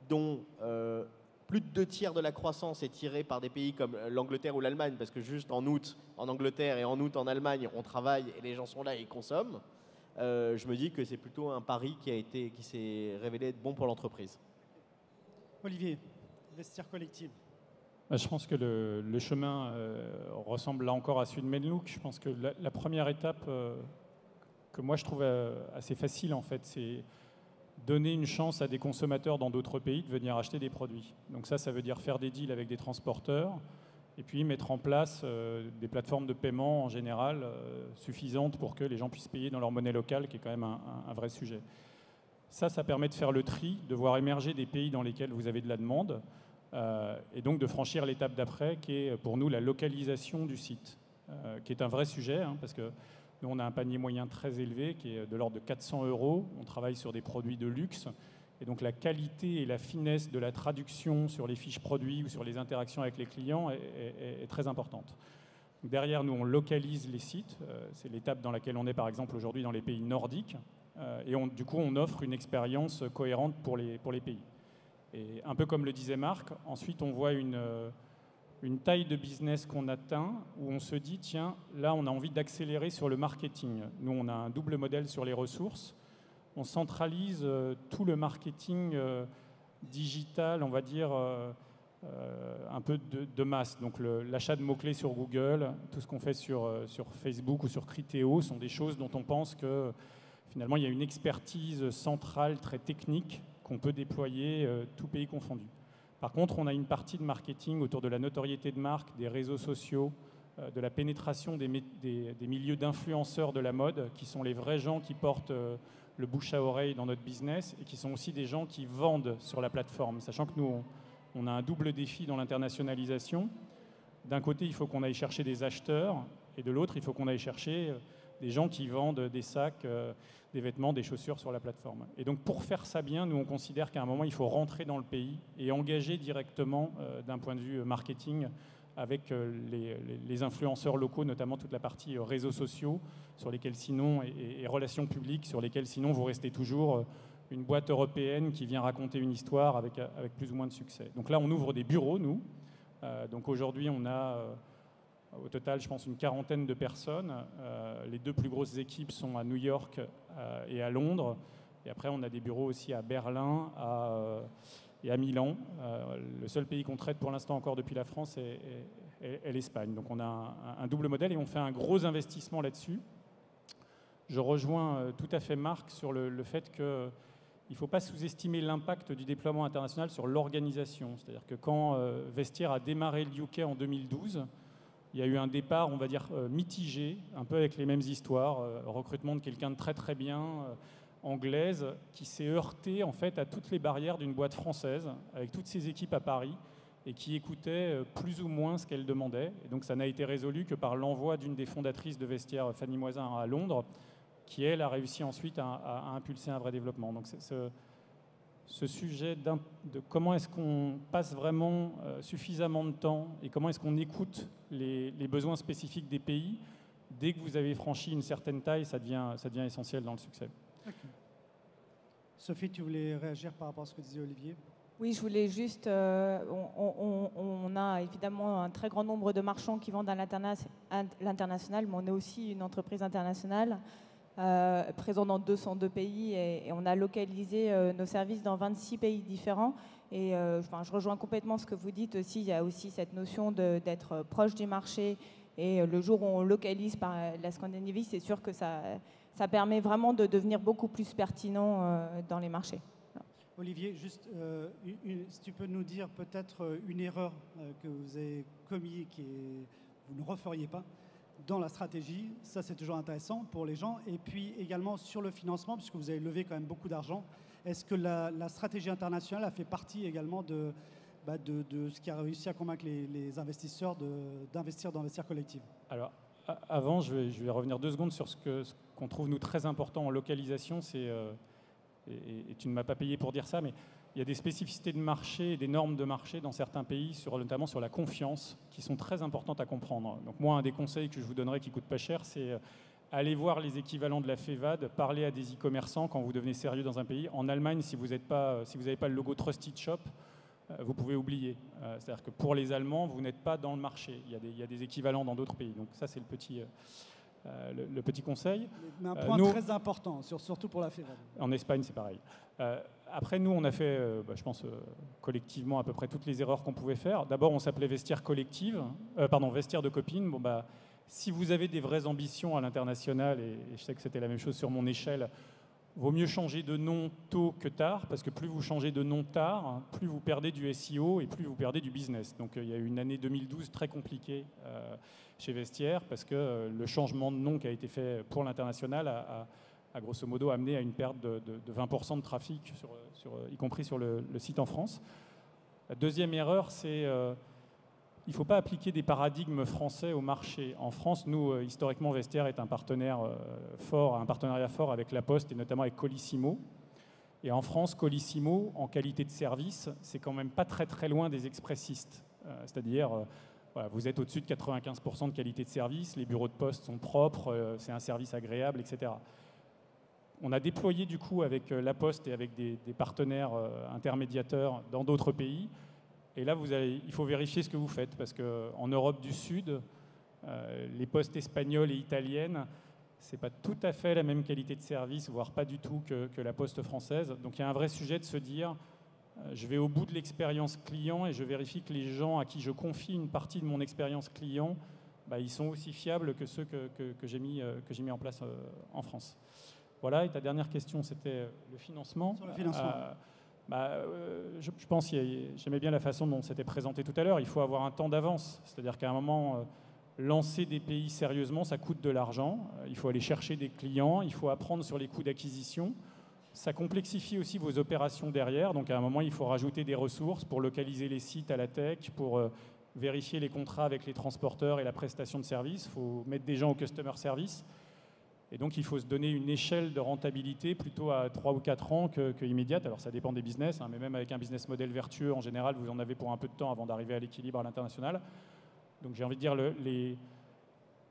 dont plus de 2/3 de la croissance est tirée par des pays comme l'Angleterre ou l'Allemagne, parce que juste en août en Angleterre et en août en Allemagne, on travaille et les gens sont là et ils consomment. Je me dis que c'est plutôt un pari qui s'est révélé être bon pour l'entreprise. Olivier, Vestiaire Collective. Je pense que le chemin ressemble là encore à celui de Menlook. Je pense que la première étape que moi je trouve assez facile en fait, c'est donner une chance à des consommateurs dans d'autres pays de venir acheter des produits. Donc ça veut dire faire des deals avec des transporteurs et puis mettre en place des plateformes de paiement en général suffisantes pour que les gens puissent payer dans leur monnaie locale, qui est quand même un vrai sujet. Ça permet de faire le tri, de voir émerger des pays dans lesquels vous avez de la demande et donc de franchir l'étape d'après qui est pour nous la localisation du site, qui est un vrai sujet parce que nous, on a un panier moyen très élevé qui est de l'ordre de 400 €. On travaille sur des produits de luxe. Et donc, la qualité et la finesse de la traduction sur les fiches produits ou sur les interactions avec les clients est très importante. Derrière, nous, on localise les sites. C'est l'étape dans laquelle on est, par exemple, aujourd'hui dans les pays nordiques. Et du coup, on offre une expérience cohérente pour les pays. Et un peu comme le disait Marc, ensuite, on voit une taille de business qu'on atteint où on se dit, tiens, là, on a envie d'accélérer sur le marketing. Nous, on a un double modèle sur les ressources. On centralise tout le marketing digital, on va dire, un peu de masse. Donc, l'achat de mots-clés sur Google, tout ce qu'on fait sur Facebook ou sur Criteo sont des choses dont on pense que, finalement, il y a une expertise centrale très technique qu'on peut déployer tout pays confondu. Par contre, on a une partie de marketing autour de la notoriété de marque, des réseaux sociaux, de la pénétration des milieux d'influenceurs de la mode, qui sont les vrais gens qui portent le bouche à oreille dans notre business et qui sont aussi des gens qui vendent sur la plateforme. Sachant que nous, on a un double défi dans l'internationalisation. D'un côté, il faut qu'on aille chercher des acheteurs et de l'autre, il faut qu'on aille chercher des gens qui vendent des sacs, des vêtements, des chaussures sur la plateforme. Et donc, pour faire ça bien, nous, on considère qu'à un moment, il faut rentrer dans le pays et engager directement, d'un point de vue marketing, avec les influenceurs locaux, notamment toute la partie réseaux sociaux, sur lesquels sinon, et relations publiques, sur lesquels sinon vous restez toujours une boîte européenne qui vient raconter une histoire avec plus ou moins de succès. Donc là, on ouvre des bureaux, nous. Donc aujourd'hui, on a au total, je pense, une quarantaine de personnes. Les 2 plus grosses équipes sont à New York et à Londres. Et après, on a des bureaux aussi à Berlin et à Milan. Le seul pays qu'on traite pour l'instant encore depuis la France est l'Espagne. Donc on a un double modèle et on fait un gros investissement là-dessus. Je rejoins tout à fait Marc sur le fait qu'il ne faut pas sous-estimer l'impact du déploiement international sur l'organisation. C'est-à-dire que quand Vestiaire a démarré le UK en 2012, il y a eu un départ, on va dire, mitigé, un peu avec les mêmes histoires, recrutement de quelqu'un de très très bien, anglaise, qui s'est heurtée en fait à toutes les barrières d'une boîte française, avec toutes ses équipes à Paris, et qui écoutait plus ou moins ce qu'elle demandait. Et donc ça n'a été résolu que par l'envoi d'une des fondatrices de Vestiaire, Fanny Moisin, à Londres, qui elle a réussi ensuite à impulser un vrai développement. Donc ce sujet de comment est-ce qu'on passe vraiment suffisamment de temps et comment est-ce qu'on écoute les besoins spécifiques des pays, dès que vous avez franchi une certaine taille, ça devient essentiel dans le succès. Okay. Sophie, tu voulais réagir par rapport à ce que disait Olivier? Oui, je voulais juste... on a évidemment un très grand nombre de marchands qui vendent à l'international, mais on est aussi une entreprise internationale présente dans 202 pays et on a localisé nos services dans 26 pays différents. Et je rejoins complètement ce que vous dites aussi. Il y a aussi cette notion d'être proche du marché. Et le jour où on localise par la Scandinavie, c'est sûr que ça permet vraiment de devenir beaucoup plus pertinent dans les marchés. Olivier, juste, si tu peux nous dire peut-être une erreur que vous avez commise et que vous ne referiez pas dans la stratégie, ça c'est toujours intéressant pour les gens. Et puis également sur le financement, puisque vous avez levé quand même beaucoup d'argent, est-ce que la stratégie internationale a fait partie également de ce qui a réussi à convaincre les investisseurs d'investir dans Vestiaire Collective? Alors, avant, je vais revenir 2 secondes sur ce qu'on trouve nous très important en localisation. Et tu ne m'as pas payé pour dire ça, mais il y a des spécificités de marché et des normes de marché dans certains pays, notamment sur la confiance, qui sont très importantes à comprendre. Donc moi, un des conseils que je vous donnerais qui ne coûte pas cher, c'est aller voir les équivalents de la FEVAD, parler à des e-commerçants quand vous devenez sérieux dans un pays. En Allemagne, si vous n'avez pas le logo Trusted Shop, vous pouvez oublier. C'est-à-dire que pour les Allemands, vous n'êtes pas dans le marché. Il y a des équivalents dans d'autres pays. Donc ça, c'est le petit conseil. Mais un point très important, surtout pour la FEVAD. En Espagne, c'est pareil. Après, nous, on a fait, je pense, collectivement, à peu près toutes les erreurs qu'on pouvait faire. D'abord, on s'appelait Vestiaire Collective, Vestiaire de copines. Si vous avez des vraies ambitions à l'international, et je sais que c'était la même chose sur mon échelle, vaut mieux changer de nom tôt que tard, parce que plus vous changez de nom tard, plus vous perdez du SEO et plus vous perdez du business. Donc il y a eu une année 2012 très compliquée chez Vestiaire, parce que le changement de nom qui a été fait pour l'international a grosso modo amené à une perte de 20% de trafic, y compris sur le site en France. La deuxième erreur, c'est il ne faut pas appliquer des paradigmes français au marché. En France, nous, historiquement, Vestiaire est un partenaire un partenariat fort avec La Poste et notamment avec Colissimo. Et en France, Colissimo, en qualité de service, c'est quand même pas très très loin des expressistes. C'est-à-dire, vous êtes au-dessus de 95% de qualité de service, les bureaux de poste sont propres, c'est un service agréable, etc. On a déployé du coup avec La Poste et avec des partenaires intermédiateurs dans d'autres pays. Et là, il faut vérifier ce que vous faites, parce qu'en Europe du Sud, les postes espagnoles et italiennes, ce n'est pas tout à fait la même qualité de service, voire pas du tout que la poste française. Donc il y a un vrai sujet de se dire, je vais au bout de l'expérience client et je vérifie que les gens à qui je confie une partie de mon expérience client, ils sont aussi fiables que ceux que j'ai mis en place en France. Voilà, et ta dernière question, c'était le financement. Sur le financement. Je pense, j'aimais bien la façon dont c'était présenté tout à l'heure, il faut avoir un temps d'avance. C'est-à-dire qu'à un moment, lancer des pays sérieusement, ça coûte de l'argent. Il faut aller chercher des clients, il faut apprendre sur les coûts d'acquisition. Ça complexifie aussi vos opérations derrière. Donc à un moment, il faut rajouter des ressources pour localiser les sites à la tech, pour vérifier les contrats avec les transporteurs et la prestation de services. Il faut mettre des gens au customer service. Et donc, il faut se donner une échelle de rentabilité plutôt à 3 ou 4 ans que immédiate. Alors, ça dépend des business, mais même avec un business model vertueux, en général, vous en avez pour un peu de temps avant d'arriver à l'équilibre à l'international. Donc j'ai envie de dire,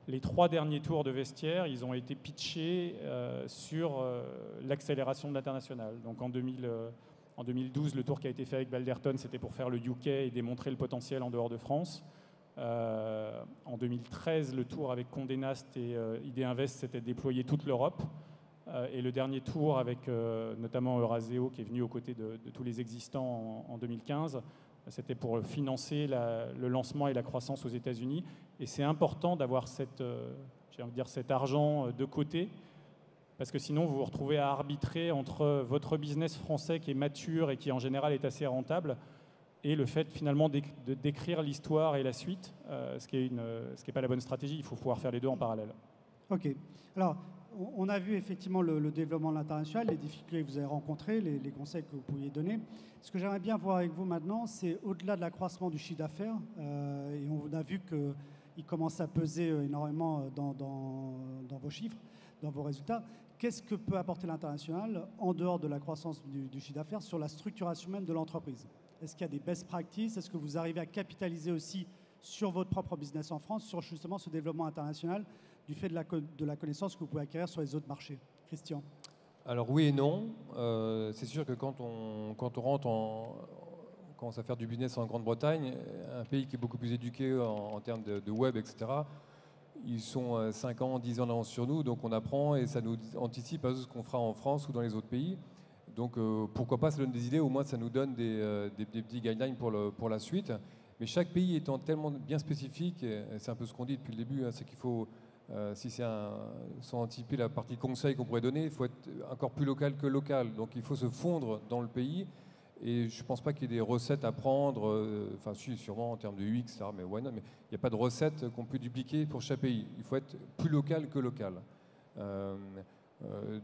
les 3 derniers tours de vestiaire, ils ont été pitchés sur l'accélération de l'international. Donc en 2012, le tour qui a été fait avec Balderton, c'était pour faire le UK et démontrer le potentiel en dehors de France. En 2013, le tour avec Condé Nast et ID Invest, c'était déployer toute l'Europe. Et le dernier tour avec notamment Euraseo, qui est venu aux côtés de tous les existants en 2015, c'était pour financer le lancement et la croissance aux États-Unis. Et c'est important d'avoir cet argent de côté, parce que sinon vous vous retrouvez à arbitrer entre votre business français qui est mature et qui en général est assez rentable, et le fait finalement de d'écrire l'histoire et la suite, ce qui est pas la bonne stratégie. Il faut pouvoir faire les deux en parallèle. Ok. Alors, on a vu effectivement le développement de l'international, les difficultés que vous avez rencontrées, les conseils que vous pouviez donner. Ce que j'aimerais bien voir avec vous maintenant, c'est au-delà de l'accroissement du chiffre d'affaires, et on a vu qu'il commence à peser énormément dans vos chiffres, dans vos résultats. Qu'est-ce que peut apporter l'international en dehors de la croissance du chiffre d'affaires sur la structuration même de l'entreprise? Est-ce qu'il y a des best practices? Est-ce que vous arrivez à capitaliser aussi sur votre propre business en France, sur justement ce développement international, du fait de la connaissance que vous pouvez acquérir sur les autres marchés? Christian? Alors oui et non. C'est sûr que quand on commence à faire du business en Grande-Bretagne, un pays qui est beaucoup plus éduqué en termes de web, etc., ils sont 5 ans, 10 ans d'avance sur nous, donc on apprend et ça nous anticipe à ce qu'on fera en France ou dans les autres pays. Donc pourquoi pas, ça donne des idées, au moins ça nous donne des petits guidelines pour la suite. Mais chaque pays étant tellement bien spécifique, et c'est un peu ce qu'on dit depuis le début, c'est qu'il faut, si c'est sans anticiper la partie conseil qu'on pourrait donner, il faut être encore plus local que local. Donc il faut se fondre dans le pays. Et je ne pense pas qu'il y ait des recettes à prendre, enfin si, sûrement en termes de UX, etc., mais why not, mais il n'y a pas de recette qu'on peut dupliquer pour chaque pays. Il faut être plus local que local.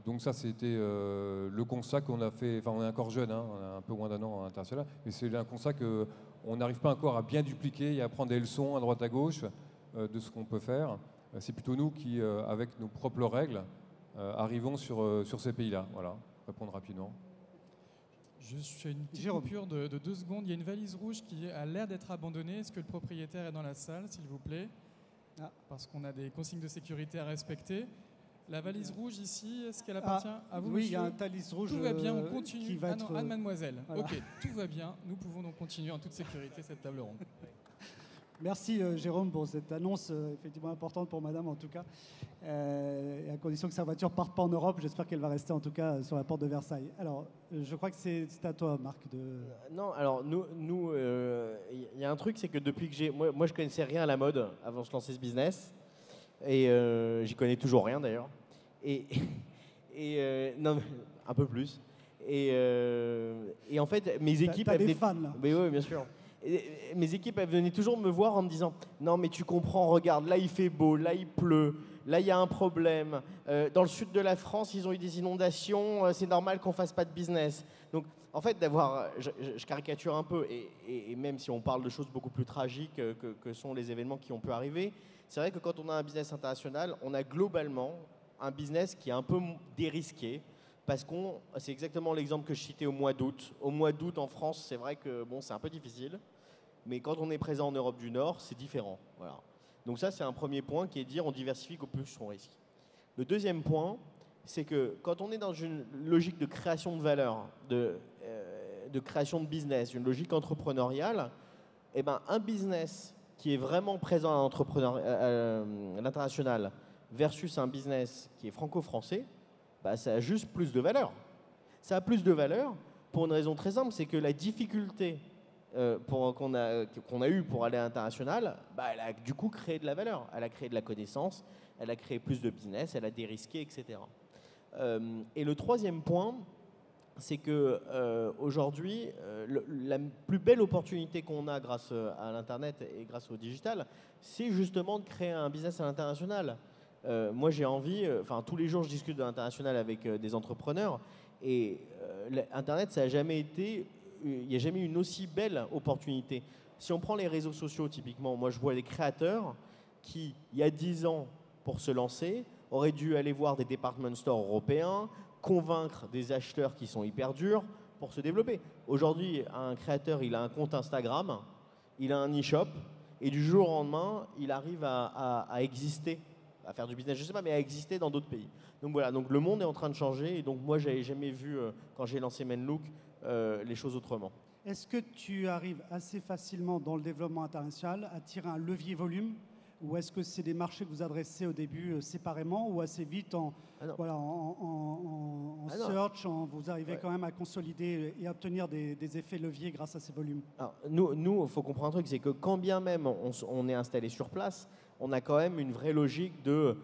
Donc ça, c'était le constat qu'on a fait, enfin on est encore jeune, hein, on a un peu moins d'un an à international, mais c'est un constat qu'on n'arrive pas encore à bien dupliquer et à prendre des leçons à droite à gauche de ce qu'on peut faire. C'est plutôt nous qui, avec nos propres règles, arrivons sur ces pays-là. Voilà, répondre rapidement. Je fais une petite coupure de 2 secondes. Il y a une valise rouge qui a l'air d'être abandonnée. Est-ce que le propriétaire est dans la salle, s'il vous plaît? Parce qu'on a des consignes de sécurité à respecter. La valise rouge ici, est-ce qu'elle appartient à vous, Oui, monsieur? il y a un talis rouge. Tout va bien, on continue. Qui va être... non, Anne-Mademoiselle. Voilà. Ok, tout va bien. Nous pouvons donc continuer en toute sécurité cette table ronde. Merci Jérôme pour cette annonce effectivement importante pour madame en tout cas. Et à condition que sa voiture ne parte pas en Europe, j'espère qu'elle va rester en tout cas sur la porte de Versailles. Alors, je crois que c'est à toi Marc de... Non, alors nous, y a un truc, c'est que depuis que moi je connaissais rien à la mode avant de lancer ce business. Et j'y connais toujours rien d'ailleurs. Et non, un peu plus. Et en fait, mes équipes... T'as des fans là. Mais oui, bien sûr. Et mes équipes, elles venaient toujours me voir en me disant « Non, mais tu comprends, regarde, là il fait beau, là il pleut, là il y a un problème. Dans le sud de la France, ils ont eu des inondations, c'est normal qu'on fasse pas de business. » Donc, en fait, je caricature un peu, et même si on parle de choses beaucoup plus tragiques que sont les événements qui ont pu arriver, c'est vrai que quand on a un business international, on a globalement un business qui est un peu dérisqué, parce que c'est exactement l'exemple que je citais au mois d'août. Au mois d'août, en France, c'est vrai que bon, c'est un peu difficile, mais quand on est présent en Europe du Nord, c'est différent. Voilà. Donc ça, c'est un premier point qui est de dire on diversifie au plus son risque. Le deuxième point, c'est que quand on est dans une logique de création de valeur, de création de business, une logique entrepreneuriale, eh ben, un business qui est vraiment présent à l'international versus un business qui est franco-français, bah, ça a juste plus de valeur. Ça a plus de valeur pour une raison très simple, c'est que la difficulté qu'on a eue pour aller à l'international, bah, elle a du coup créé de la valeur. Elle a créé de la connaissance, elle a créé plus de business, elle a dérisqué, etc. Et le troisième point, c'est que aujourd'hui, la plus belle opportunité qu'on a grâce à l'Internet et grâce au digital, c'est justement de créer un business à l'international. Moi, j'ai envie, tous les jours, je discute de l'international avec des entrepreneurs, et Internet, ça n'a jamais été, il n'y a jamais eu une aussi belle opportunité. Si on prend les réseaux sociaux, typiquement, moi, je vois des créateurs qui, il y a 10 ans, pour se lancer, auraient dû aller voir des department stores européens, convaincre des acheteurs qui sont hyper durs pour se développer. Aujourd'hui, un créateur, il a un compte Instagram, il a un e-shop, Et du jour au lendemain, il arrive à exister, à faire du business, je ne sais pas, mais à exister dans d'autres pays. Donc voilà, donc le monde est en train de changer. Et donc moi, je n'avais jamais vu, quand j'ai lancé Menlook, les choses autrement. Est-ce que tu arrives assez facilement dans le développement international à tirer un levier volume, ou est-ce que c'est des marchés que vous adressez au début séparément, ou assez vite en search, vous arrivez quand même à consolider et à obtenir des effets leviers grâce à ces volumes? Alors, nous, il faut comprendre un truc, c'est que quand bien même on est installé sur place, on a quand même une vraie logique de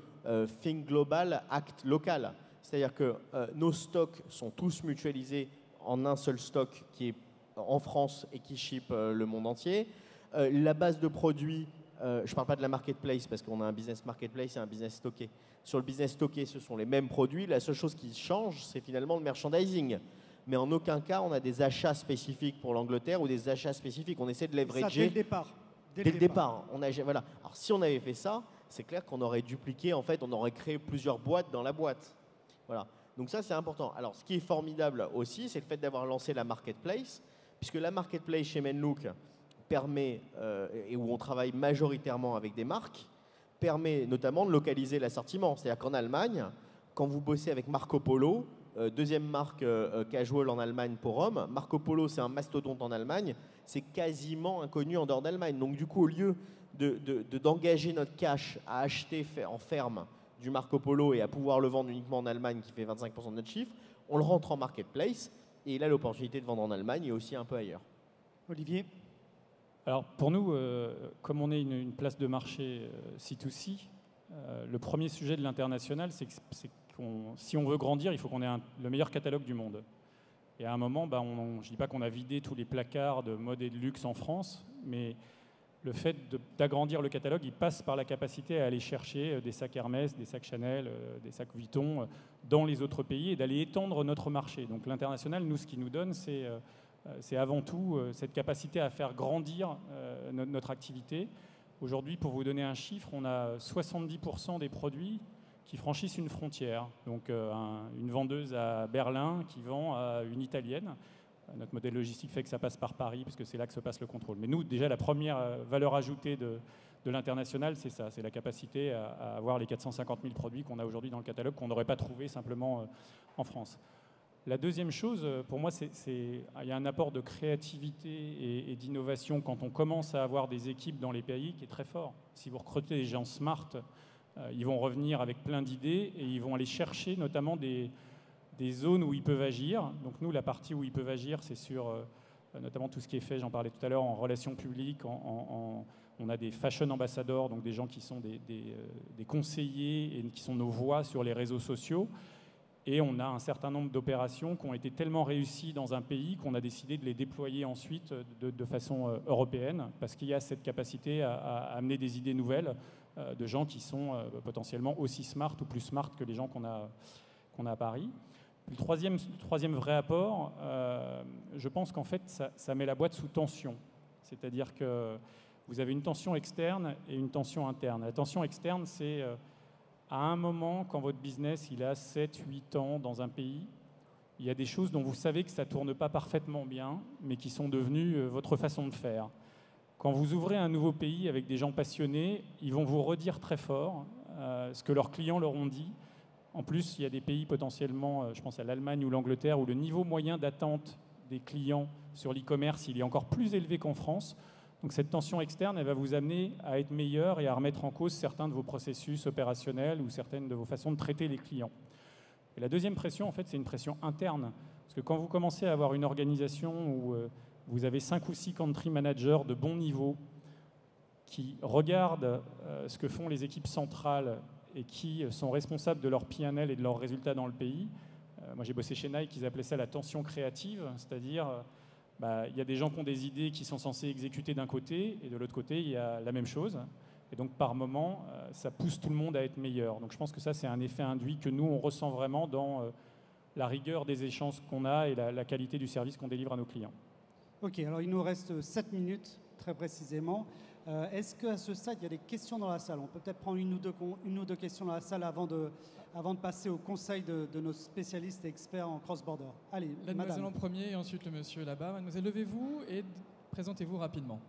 think global, act local. C'est-à-dire que nos stocks sont tous mutualisés en un seul stock qui est en France et qui ship le monde entier. La base de produits, je ne parle pas de la marketplace parce qu'on a un business marketplace et un business stocké. Sur le business stocké, ce sont les mêmes produits. La seule chose qui change, c'est finalement le merchandising. Mais en aucun cas, on a des achats spécifiques pour l'Angleterre ou des achats spécifiques. On essaie de leverager. Ça, dès le départ. Dès le départ. Voilà. Alors, si on avait fait ça, c'est clair qu'on aurait dupliqué, en fait, on aurait créé plusieurs boîtes dans la boîte. Voilà. Donc ça, c'est important. Alors, ce qui est formidable aussi, c'est le fait d'avoir lancé la marketplace, puisque la marketplace chez Menlook permet, et où on travaille majoritairement avec des marques, permet notamment de localiser l'assortiment. C'est-à-dire qu'en Allemagne, quand vous bossez avec Marco Polo, deuxième marque casual en Allemagne pour hommes, Marco Polo, c'est un mastodonte en Allemagne, c'est quasiment inconnu en dehors d'Allemagne. Donc du coup, au lieu d'engager notre cash à acheter en ferme du Marco Polo et à pouvoir le vendre uniquement en Allemagne, qui fait 25% de notre chiffre, on le rentre en marketplace et il a l'opportunité de vendre en Allemagne et aussi un peu ailleurs. Olivier? Alors pour nous, comme on est une place de marché C2C, le premier sujet de l'international, c'est que si on veut grandir, il faut qu'on ait le meilleur catalogue du monde. Et à un moment, je ne dis pas qu'on a vidé tous les placards de mode et de luxe en France, mais le fait d'agrandir le catalogue, il passe par la capacité à aller chercher des sacs Hermès, des sacs Chanel, des sacs Vuitton dans les autres pays et d'aller étendre notre marché. Donc l'international, nous, ce qui nous donne, c'est avant tout cette capacité à faire grandir notre activité. Aujourd'hui, pour vous donner un chiffre, on a 70% des produits qui franchissent une frontière. Donc une vendeuse à Berlin qui vend à une Italienne. Notre modèle logistique fait que ça passe par Paris, parce que c'est là que se passe le contrôle. Mais nous, déjà, la première valeur ajoutée de l'international, c'est ça. C'est la capacité à avoir les 450 000 produits qu'on a aujourd'hui dans le catalogue, qu'on n'aurait pas trouvé simplement en France. La deuxième chose, pour moi, il y a un apport de créativité et d'innovation quand on commence à avoir des équipes dans les pays qui est très fort. Si vous recrutez des gens smart, ils vont revenir avec plein d'idées et ils vont aller chercher notamment des zones où ils peuvent agir. Donc nous, la partie où ils peuvent agir, c'est sur notamment tout ce qui est fait, j'en parlais tout à l'heure, en relations publiques. On a des fashion ambassadors, donc des gens qui sont des conseillers et qui sont nos voix sur les réseaux sociaux. Et on a un certain nombre d'opérations qui ont été tellement réussies dans un pays qu'on a décidé de les déployer ensuite de façon européenne, parce qu'il y a cette capacité à amener des idées nouvelles de gens qui sont potentiellement aussi smart ou plus smart que les gens qu'on a à Paris. Le troisième vrai apport, je pense qu'en fait, ça met la boîte sous tension. C'est-à-dire que vous avez une tension externe et une tension interne. La tension externe, c'est à un moment, quand votre business il a 7-8 ans dans un pays, il y a des choses dont vous savez que ça ne tourne pas parfaitement bien, mais qui sont devenues votre façon de faire. Quand vous ouvrez un nouveau pays avec des gens passionnés, ils vont vous redire très fort ce que leurs clients leur ont dit. En plus, il y a des pays potentiellement, je pense à l'Allemagne ou l'Angleterre, où le niveau moyen d'attente des clients sur l'e-commerce il est encore plus élevé qu'en France. Donc cette tension externe, elle va vous amener à être meilleur et à remettre en cause certains de vos processus opérationnels ou certaines de vos façons de traiter les clients. Et la deuxième pression, en fait, c'est une pression interne. Parce que quand vous commencez à avoir une organisation où vous avez 5 ou 6 country managers de bon niveau qui regardent ce que font les équipes centrales et qui sont responsables de leur P&L et de leurs résultats dans le pays. Moi, j'ai bossé chez Nike, ils appelaient ça la tension créative, c'est-à-dire il y a des gens qui ont des idées qui sont censés exécuter d'un côté, et de l'autre côté, il y a la même chose. Et donc, par moment, ça pousse tout le monde à être meilleur. Donc, je pense que ça, c'est un effet induit que nous, on ressent vraiment dans la rigueur des échanges qu'on a et la qualité du service qu'on délivre à nos clients. Ok, alors il nous reste 7 minutes, très précisément. Est-ce qu'à ce stade, il y a des questions dans la salle? On peut peut-être prendre une ou deux questions dans la salle avant de passer au conseil de nos spécialistes et experts en cross-border. Allez, la demoiselle madame. en premier et ensuite le monsieur là-bas. Mademoiselle, levez-vous et présentez-vous rapidement.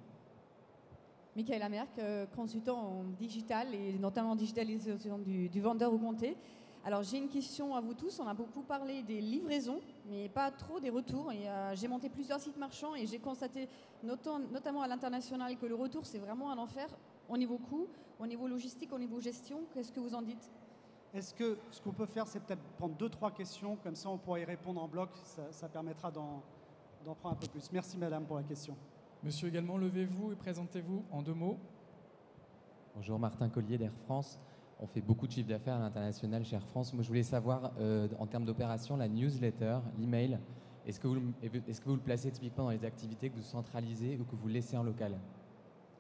Michaela Merck, consultant en digital et notamment en digitalisation du vendeur augmenté. Alors j'ai une question à vous tous. On a beaucoup parlé des livraisons, mais pas trop des retours. J'ai monté plusieurs sites marchands et j'ai constaté, notamment à l'international, que le retour c'est vraiment un enfer au niveau coût, au niveau logistique, au niveau gestion. Qu'est-ce que vous en dites? Est-ce que ce qu'on peut faire, c'est peut-être prendre 2-3 questions, comme ça on pourra y répondre en bloc, ça permettra d'en prendre un peu plus. Merci madame pour la question. Monsieur également, levez-vous et présentez-vous en 2 mots. Bonjour, Martin Collier d'Air France. On fait beaucoup de chiffre d'affaires à l'international chez Air France. Moi, je voulais savoir, en termes d'opération, la newsletter, l'email, est-ce que vous le placez typiquement dans les activités que vous centralisez ou que vous laissez en local?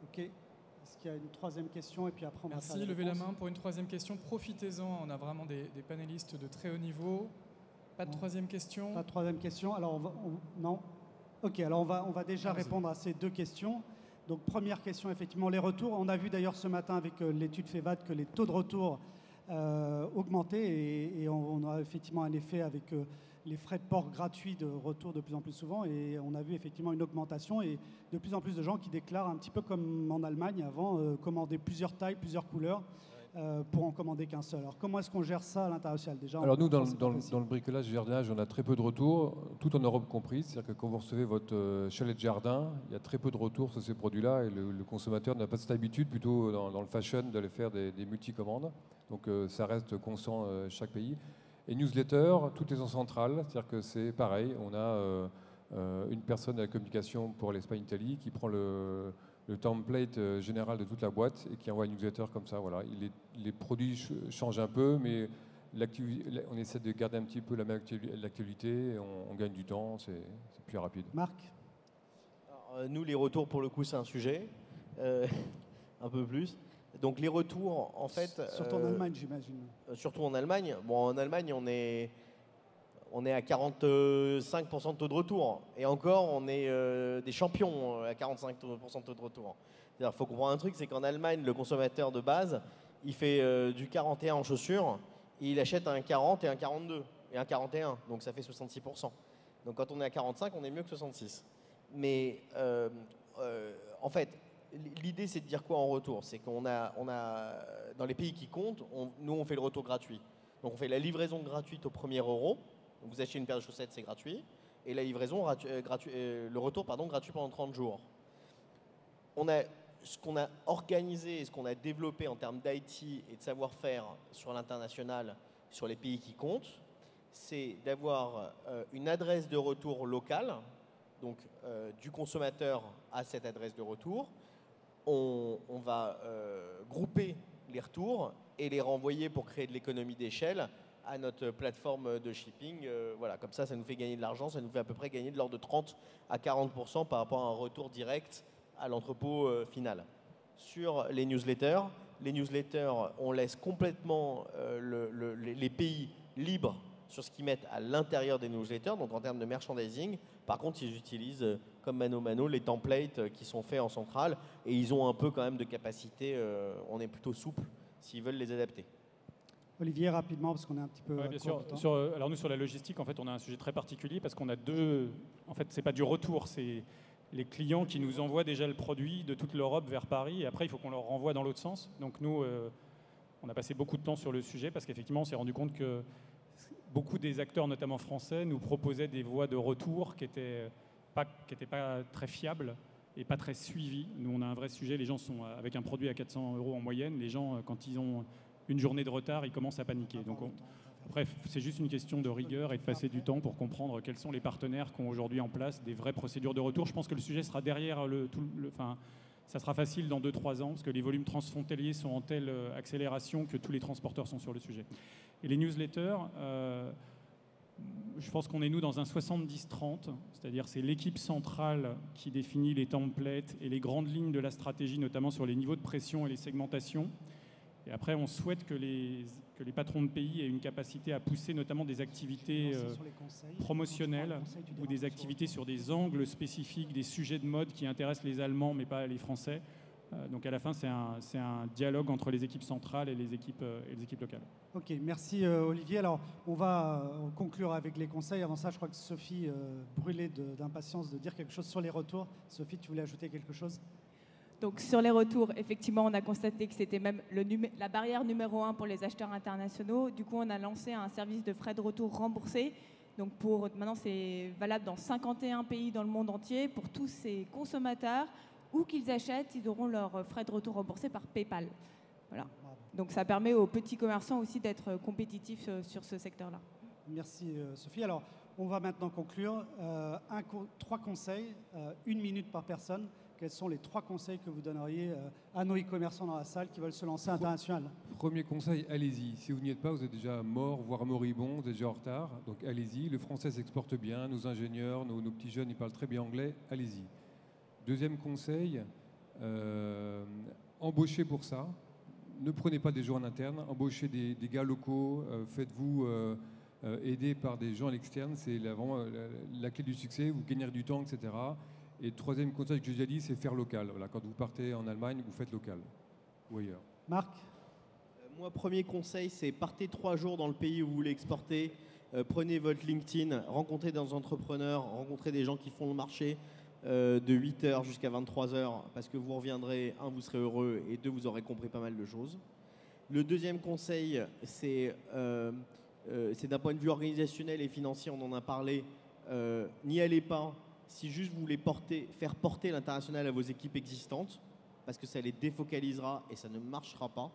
Ok. Est-ce qu'il y a une 3e question et puis après on va faire Merci, levez la main pour une 3e question. Profitez-en, on a vraiment des panélistes de très haut niveau. Pas de 3e question? Pas de 3e question. Alors, non. Ok, alors on va déjà répondre à ces 2 questions. Donc, première question, effectivement, les retours. On a vu d'ailleurs ce matin avec l'étude FEVAD que les taux de retour augmentaient et on a effectivement un effet avec les frais de port gratuits de retour de plus en plus souvent. Et on a vu effectivement une augmentation et de plus en plus de gens qui déclarent, un petit peu comme en Allemagne avant, commander plusieurs tailles, plusieurs couleurs. Pour en commander qu'un seul. Alors comment est-ce qu'on gère ça à l'international déjà? Alors nous, dans le bricolage et jardinage, on a très peu de retours, tout en Europe compris. C'est-à-dire que quand vous recevez votre chalet de jardin, il y a très peu de retours sur ces produits-là et le consommateur n'a pas cette habitude, plutôt dans le fashion, d'aller faire des multi-commandes. Donc ça reste constant chaque pays. Et newsletter, tout est en centrale, c'est-à-dire que c'est pareil. On a une personne à la communication pour l'Espagne-Italie qui prend le template général de toute la boîte et qui envoie une newsletter comme ça. Voilà. Les produits changent un peu, mais on essaie de garder un petit peu la même l'actualité, on gagne du temps, c'est plus rapide. Marc? Alors, nous, les retours, pour le coup, c'est un sujet, un peu plus. Donc les retours, en fait... Surtout en Allemagne, j'imagine. Surtout en Allemagne. Bon, en Allemagne, on est à 45% de taux de retour. Et encore, on est des champions à 45% de taux de retour. Il faut comprendre un truc, c'est qu'en Allemagne, le consommateur de base, il fait du 41 en chaussures, et il achète un 40 et un 42, et un 41. Donc ça fait 66%. Donc quand on est à 45, on est mieux que 66. Mais en fait, l'idée, c'est de dire quoi en retour? C'est qu'on a, dans les pays qui comptent, nous, on fait le retour gratuit. Donc on fait la livraison gratuite au premier euro. Donc vous achetez une paire de chaussettes, c'est gratuit. Et la livraison, le retour, gratuit pendant 30 jours. Ce qu'on a organisé et ce qu'on a développé en termes d'IT et de savoir-faire sur l'international, sur les pays qui comptent, c'est d'avoir une adresse de retour locale, donc du consommateur à cette adresse de retour. On va grouper les retours et les renvoyer pour créer de l'économie d'échelle à notre plateforme de shipping. Voilà, comme ça nous fait gagner de l'argent, ça nous fait à peu près gagner de l'ordre de 30 à 40% par rapport à un retour direct à l'entrepôt final. Sur les newsletters, on laisse complètement les pays libres sur ce qu'ils mettent à l'intérieur des newsletters, donc en termes de merchandising. Par contre, ils utilisent, comme mano les templates qui sont faits en centrale et ils ont un peu quand même de capacité, on est plutôt souple s'ils veulent les adapter. Olivier, rapidement, parce qu'on est un petit peu... bien sûr. Alors nous, sur la logistique, en fait, on a un sujet très particulier parce qu'on a deux... En fait, c'est pas du retour, c'est les clients qui nous envoient déjà le produit de toute l'Europe vers Paris et après, il faut qu'on leur renvoie dans l'autre sens. Donc nous, on a passé beaucoup de temps sur le sujet parce qu'effectivement, on s'est rendu compte que beaucoup des acteurs, notamment français, nous proposaient des voies de retour qui n'étaient pas très fiables et pas très suivies. Nous, on a un vrai sujet. Les gens sont avec un produit à 400 € en moyenne. Les gens, quand ils ont une journée de retard, ils commencent à paniquer. Donc, bref, c'est juste une question de rigueur et de passer du temps pour comprendre quels sont les partenaires qui ont aujourd'hui en place des vraies procédures de retour. Je pense que le sujet sera derrière ça sera facile dans 2-3 ans parce que les volumes transfrontaliers sont en telle accélération que tous les transporteurs sont sur le sujet. Et les newsletters, je pense qu'on est nous dans un 70-30, c'est-à-dire c'est l'équipe centrale qui définit les templates et les grandes lignes de la stratégie, notamment sur les niveaux de pression et les segmentations. Et après, on souhaite que les patrons de pays aient une capacité à pousser notamment des activités promotionnelles ou des activités sur des angles spécifiques, des sujets de mode qui intéressent les Allemands mais pas les Français. Donc à la fin, c'est un dialogue entre les équipes centrales et les équipes locales. Ok, merci Olivier. Alors, on va conclure avec les conseils. Avant ça, je crois que Sophie brûlait d'impatience de dire quelque chose sur les retours. Sophie, tu voulais ajouter quelque chose ? Donc sur les retours, effectivement, on a constaté que c'était même la barrière numéro 1 pour les acheteurs internationaux. Du coup, on a lancé un service de frais de retour remboursés. Donc maintenant, c'est valable dans 51 pays dans le monde entier. Pour tous ces consommateurs, où qu'ils achètent, ils auront leurs frais de retour remboursés par PayPal. Voilà. Donc ça permet aux petits commerçants aussi d'être compétitifs sur ce secteur-là. Merci Sophie. Alors, on va maintenant conclure. 3 conseils, 1 minute par personne. Quels sont les 3 conseils que vous donneriez à nos e-commerçants dans la salle qui veulent se lancer à l'international? Premier conseil, allez-y. Si vous n'y êtes pas, vous êtes déjà mort, voire moribond, vous êtes déjà en retard. Donc allez-y. Le français s'exporte bien, nos ingénieurs, nos petits jeunes, ils parlent très bien anglais. Allez-y. Deuxième conseil, embauchez pour ça. Ne prenez pas des gens en interne, embauchez des gars locaux, faites-vous aider par des gens à l'externe. C'est vraiment la clé du succès, vous gagnerez du temps, etc. Et troisième conseil que j'ai déjà dit, c'est faire local. Voilà, quand vous partez en Allemagne, vous faites local ou ailleurs. Marc? Moi, premier conseil, c'est partez 3 jours dans le pays où vous voulez exporter. Prenez votre LinkedIn, rencontrez des entrepreneurs, rencontrez des gens qui font le marché de 8h jusqu'à 23h parce que vous reviendrez, 1, vous serez heureux et 2, vous aurez compris pas mal de choses. Le deuxième conseil, c'est d'un point de vue organisationnel et financier, on en a parlé, n'y allez pas si juste vous voulez faire porter l'international à vos équipes existantes, parce que ça les défocalisera et ça ne marchera pas.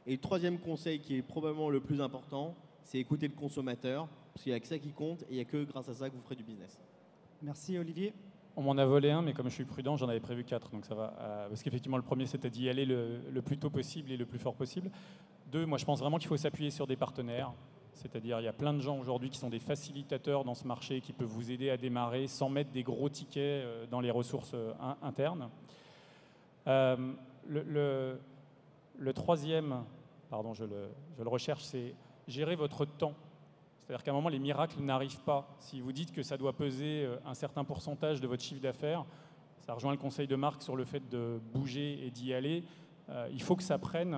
Et le troisième conseil, qui est probablement le plus important, c'est écouter le consommateur, parce qu'il n'y a que ça qui compte et il n'y a que grâce à ça que vous ferez du business. Merci Olivier. On m'en a volé un, mais comme je suis prudent, j'en avais prévu 4, donc ça va. Parce qu'effectivement, le premier, c'était d'y aller le plus tôt possible et le plus fort possible. 2, moi je pense vraiment qu'il faut s'appuyer sur des partenaires. C'est-à-dire, il y a plein de gens aujourd'hui qui sont des facilitateurs dans ce marché, qui peuvent vous aider à démarrer sans mettre des gros tickets dans les ressources internes. Le troisième, pardon, je le recherche, c'est gérer votre temps. C'est-à-dire qu'à un moment, les miracles n'arrivent pas. Si vous dites que ça doit peser un certain pourcentage de votre chiffre d'affaires, ça rejoint le conseil de Marc sur le fait de bouger et d'y aller. Il faut que ça prenne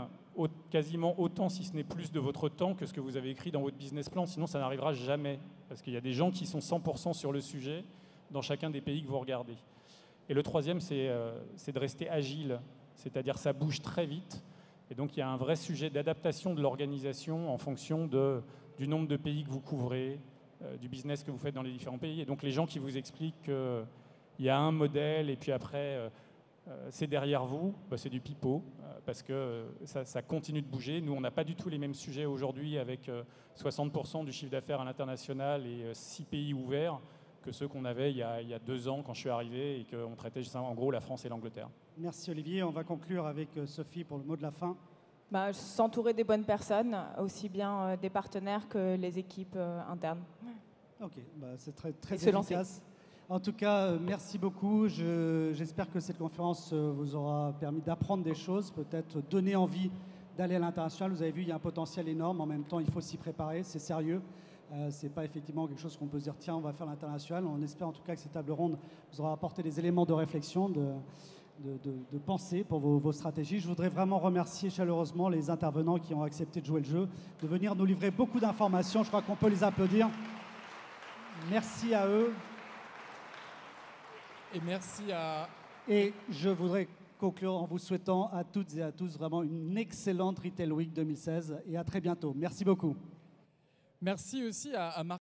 quasiment autant, si ce n'est plus, de votre temps que ce que vous avez écrit dans votre business plan. Sinon, ça n'arrivera jamais. Parce qu'il y a des gens qui sont 100% sur le sujet dans chacun des pays que vous regardez. Et le troisième, c'est de rester agile. C'est-à-dire ça bouge très vite. Et donc, il y a un vrai sujet d'adaptation de l'organisation en fonction du nombre de pays que vous couvrez, du business que vous faites dans les différents pays. Et donc, les gens qui vous expliquent qu'il y a un modèle et puis après... c'est derrière vous, c'est du pipeau, parce que ça continue de bouger. Nous, on n'a pas du tout les mêmes sujets aujourd'hui avec 60% du chiffre d'affaires à l'international et 6 pays ouverts que ceux qu'on avait il y a 2 ans quand je suis arrivé et qu'on traitait en gros la France et l'Angleterre. Merci Olivier. On va conclure avec Sophie pour le mot de la fin. S'entourer des bonnes personnes, aussi bien des partenaires que les équipes internes. Ok, c'est très efficace. En tout cas, merci beaucoup. J'espère que cette conférence vous aura permis d'apprendre des choses, peut-être donner envie d'aller à l'international. Vous avez vu, il y a un potentiel énorme. En même temps, il faut s'y préparer. C'est sérieux. Ce n'est pas effectivement quelque chose qu'on peut se dire, tiens, on va faire l'international. On espère en tout cas que cette table ronde vous aura apporté des éléments de réflexion, de pensée pour vos stratégies. Je voudrais vraiment remercier chaleureusement les intervenants qui ont accepté de jouer le jeu, de venir nous livrer beaucoup d'informations. Je crois qu'on peut les applaudir. Merci à eux. Et merci à... Et je voudrais conclure en vous souhaitant à toutes et à tous vraiment une excellente Retail Week 2016 et à très bientôt. Merci beaucoup. Merci aussi à Marc.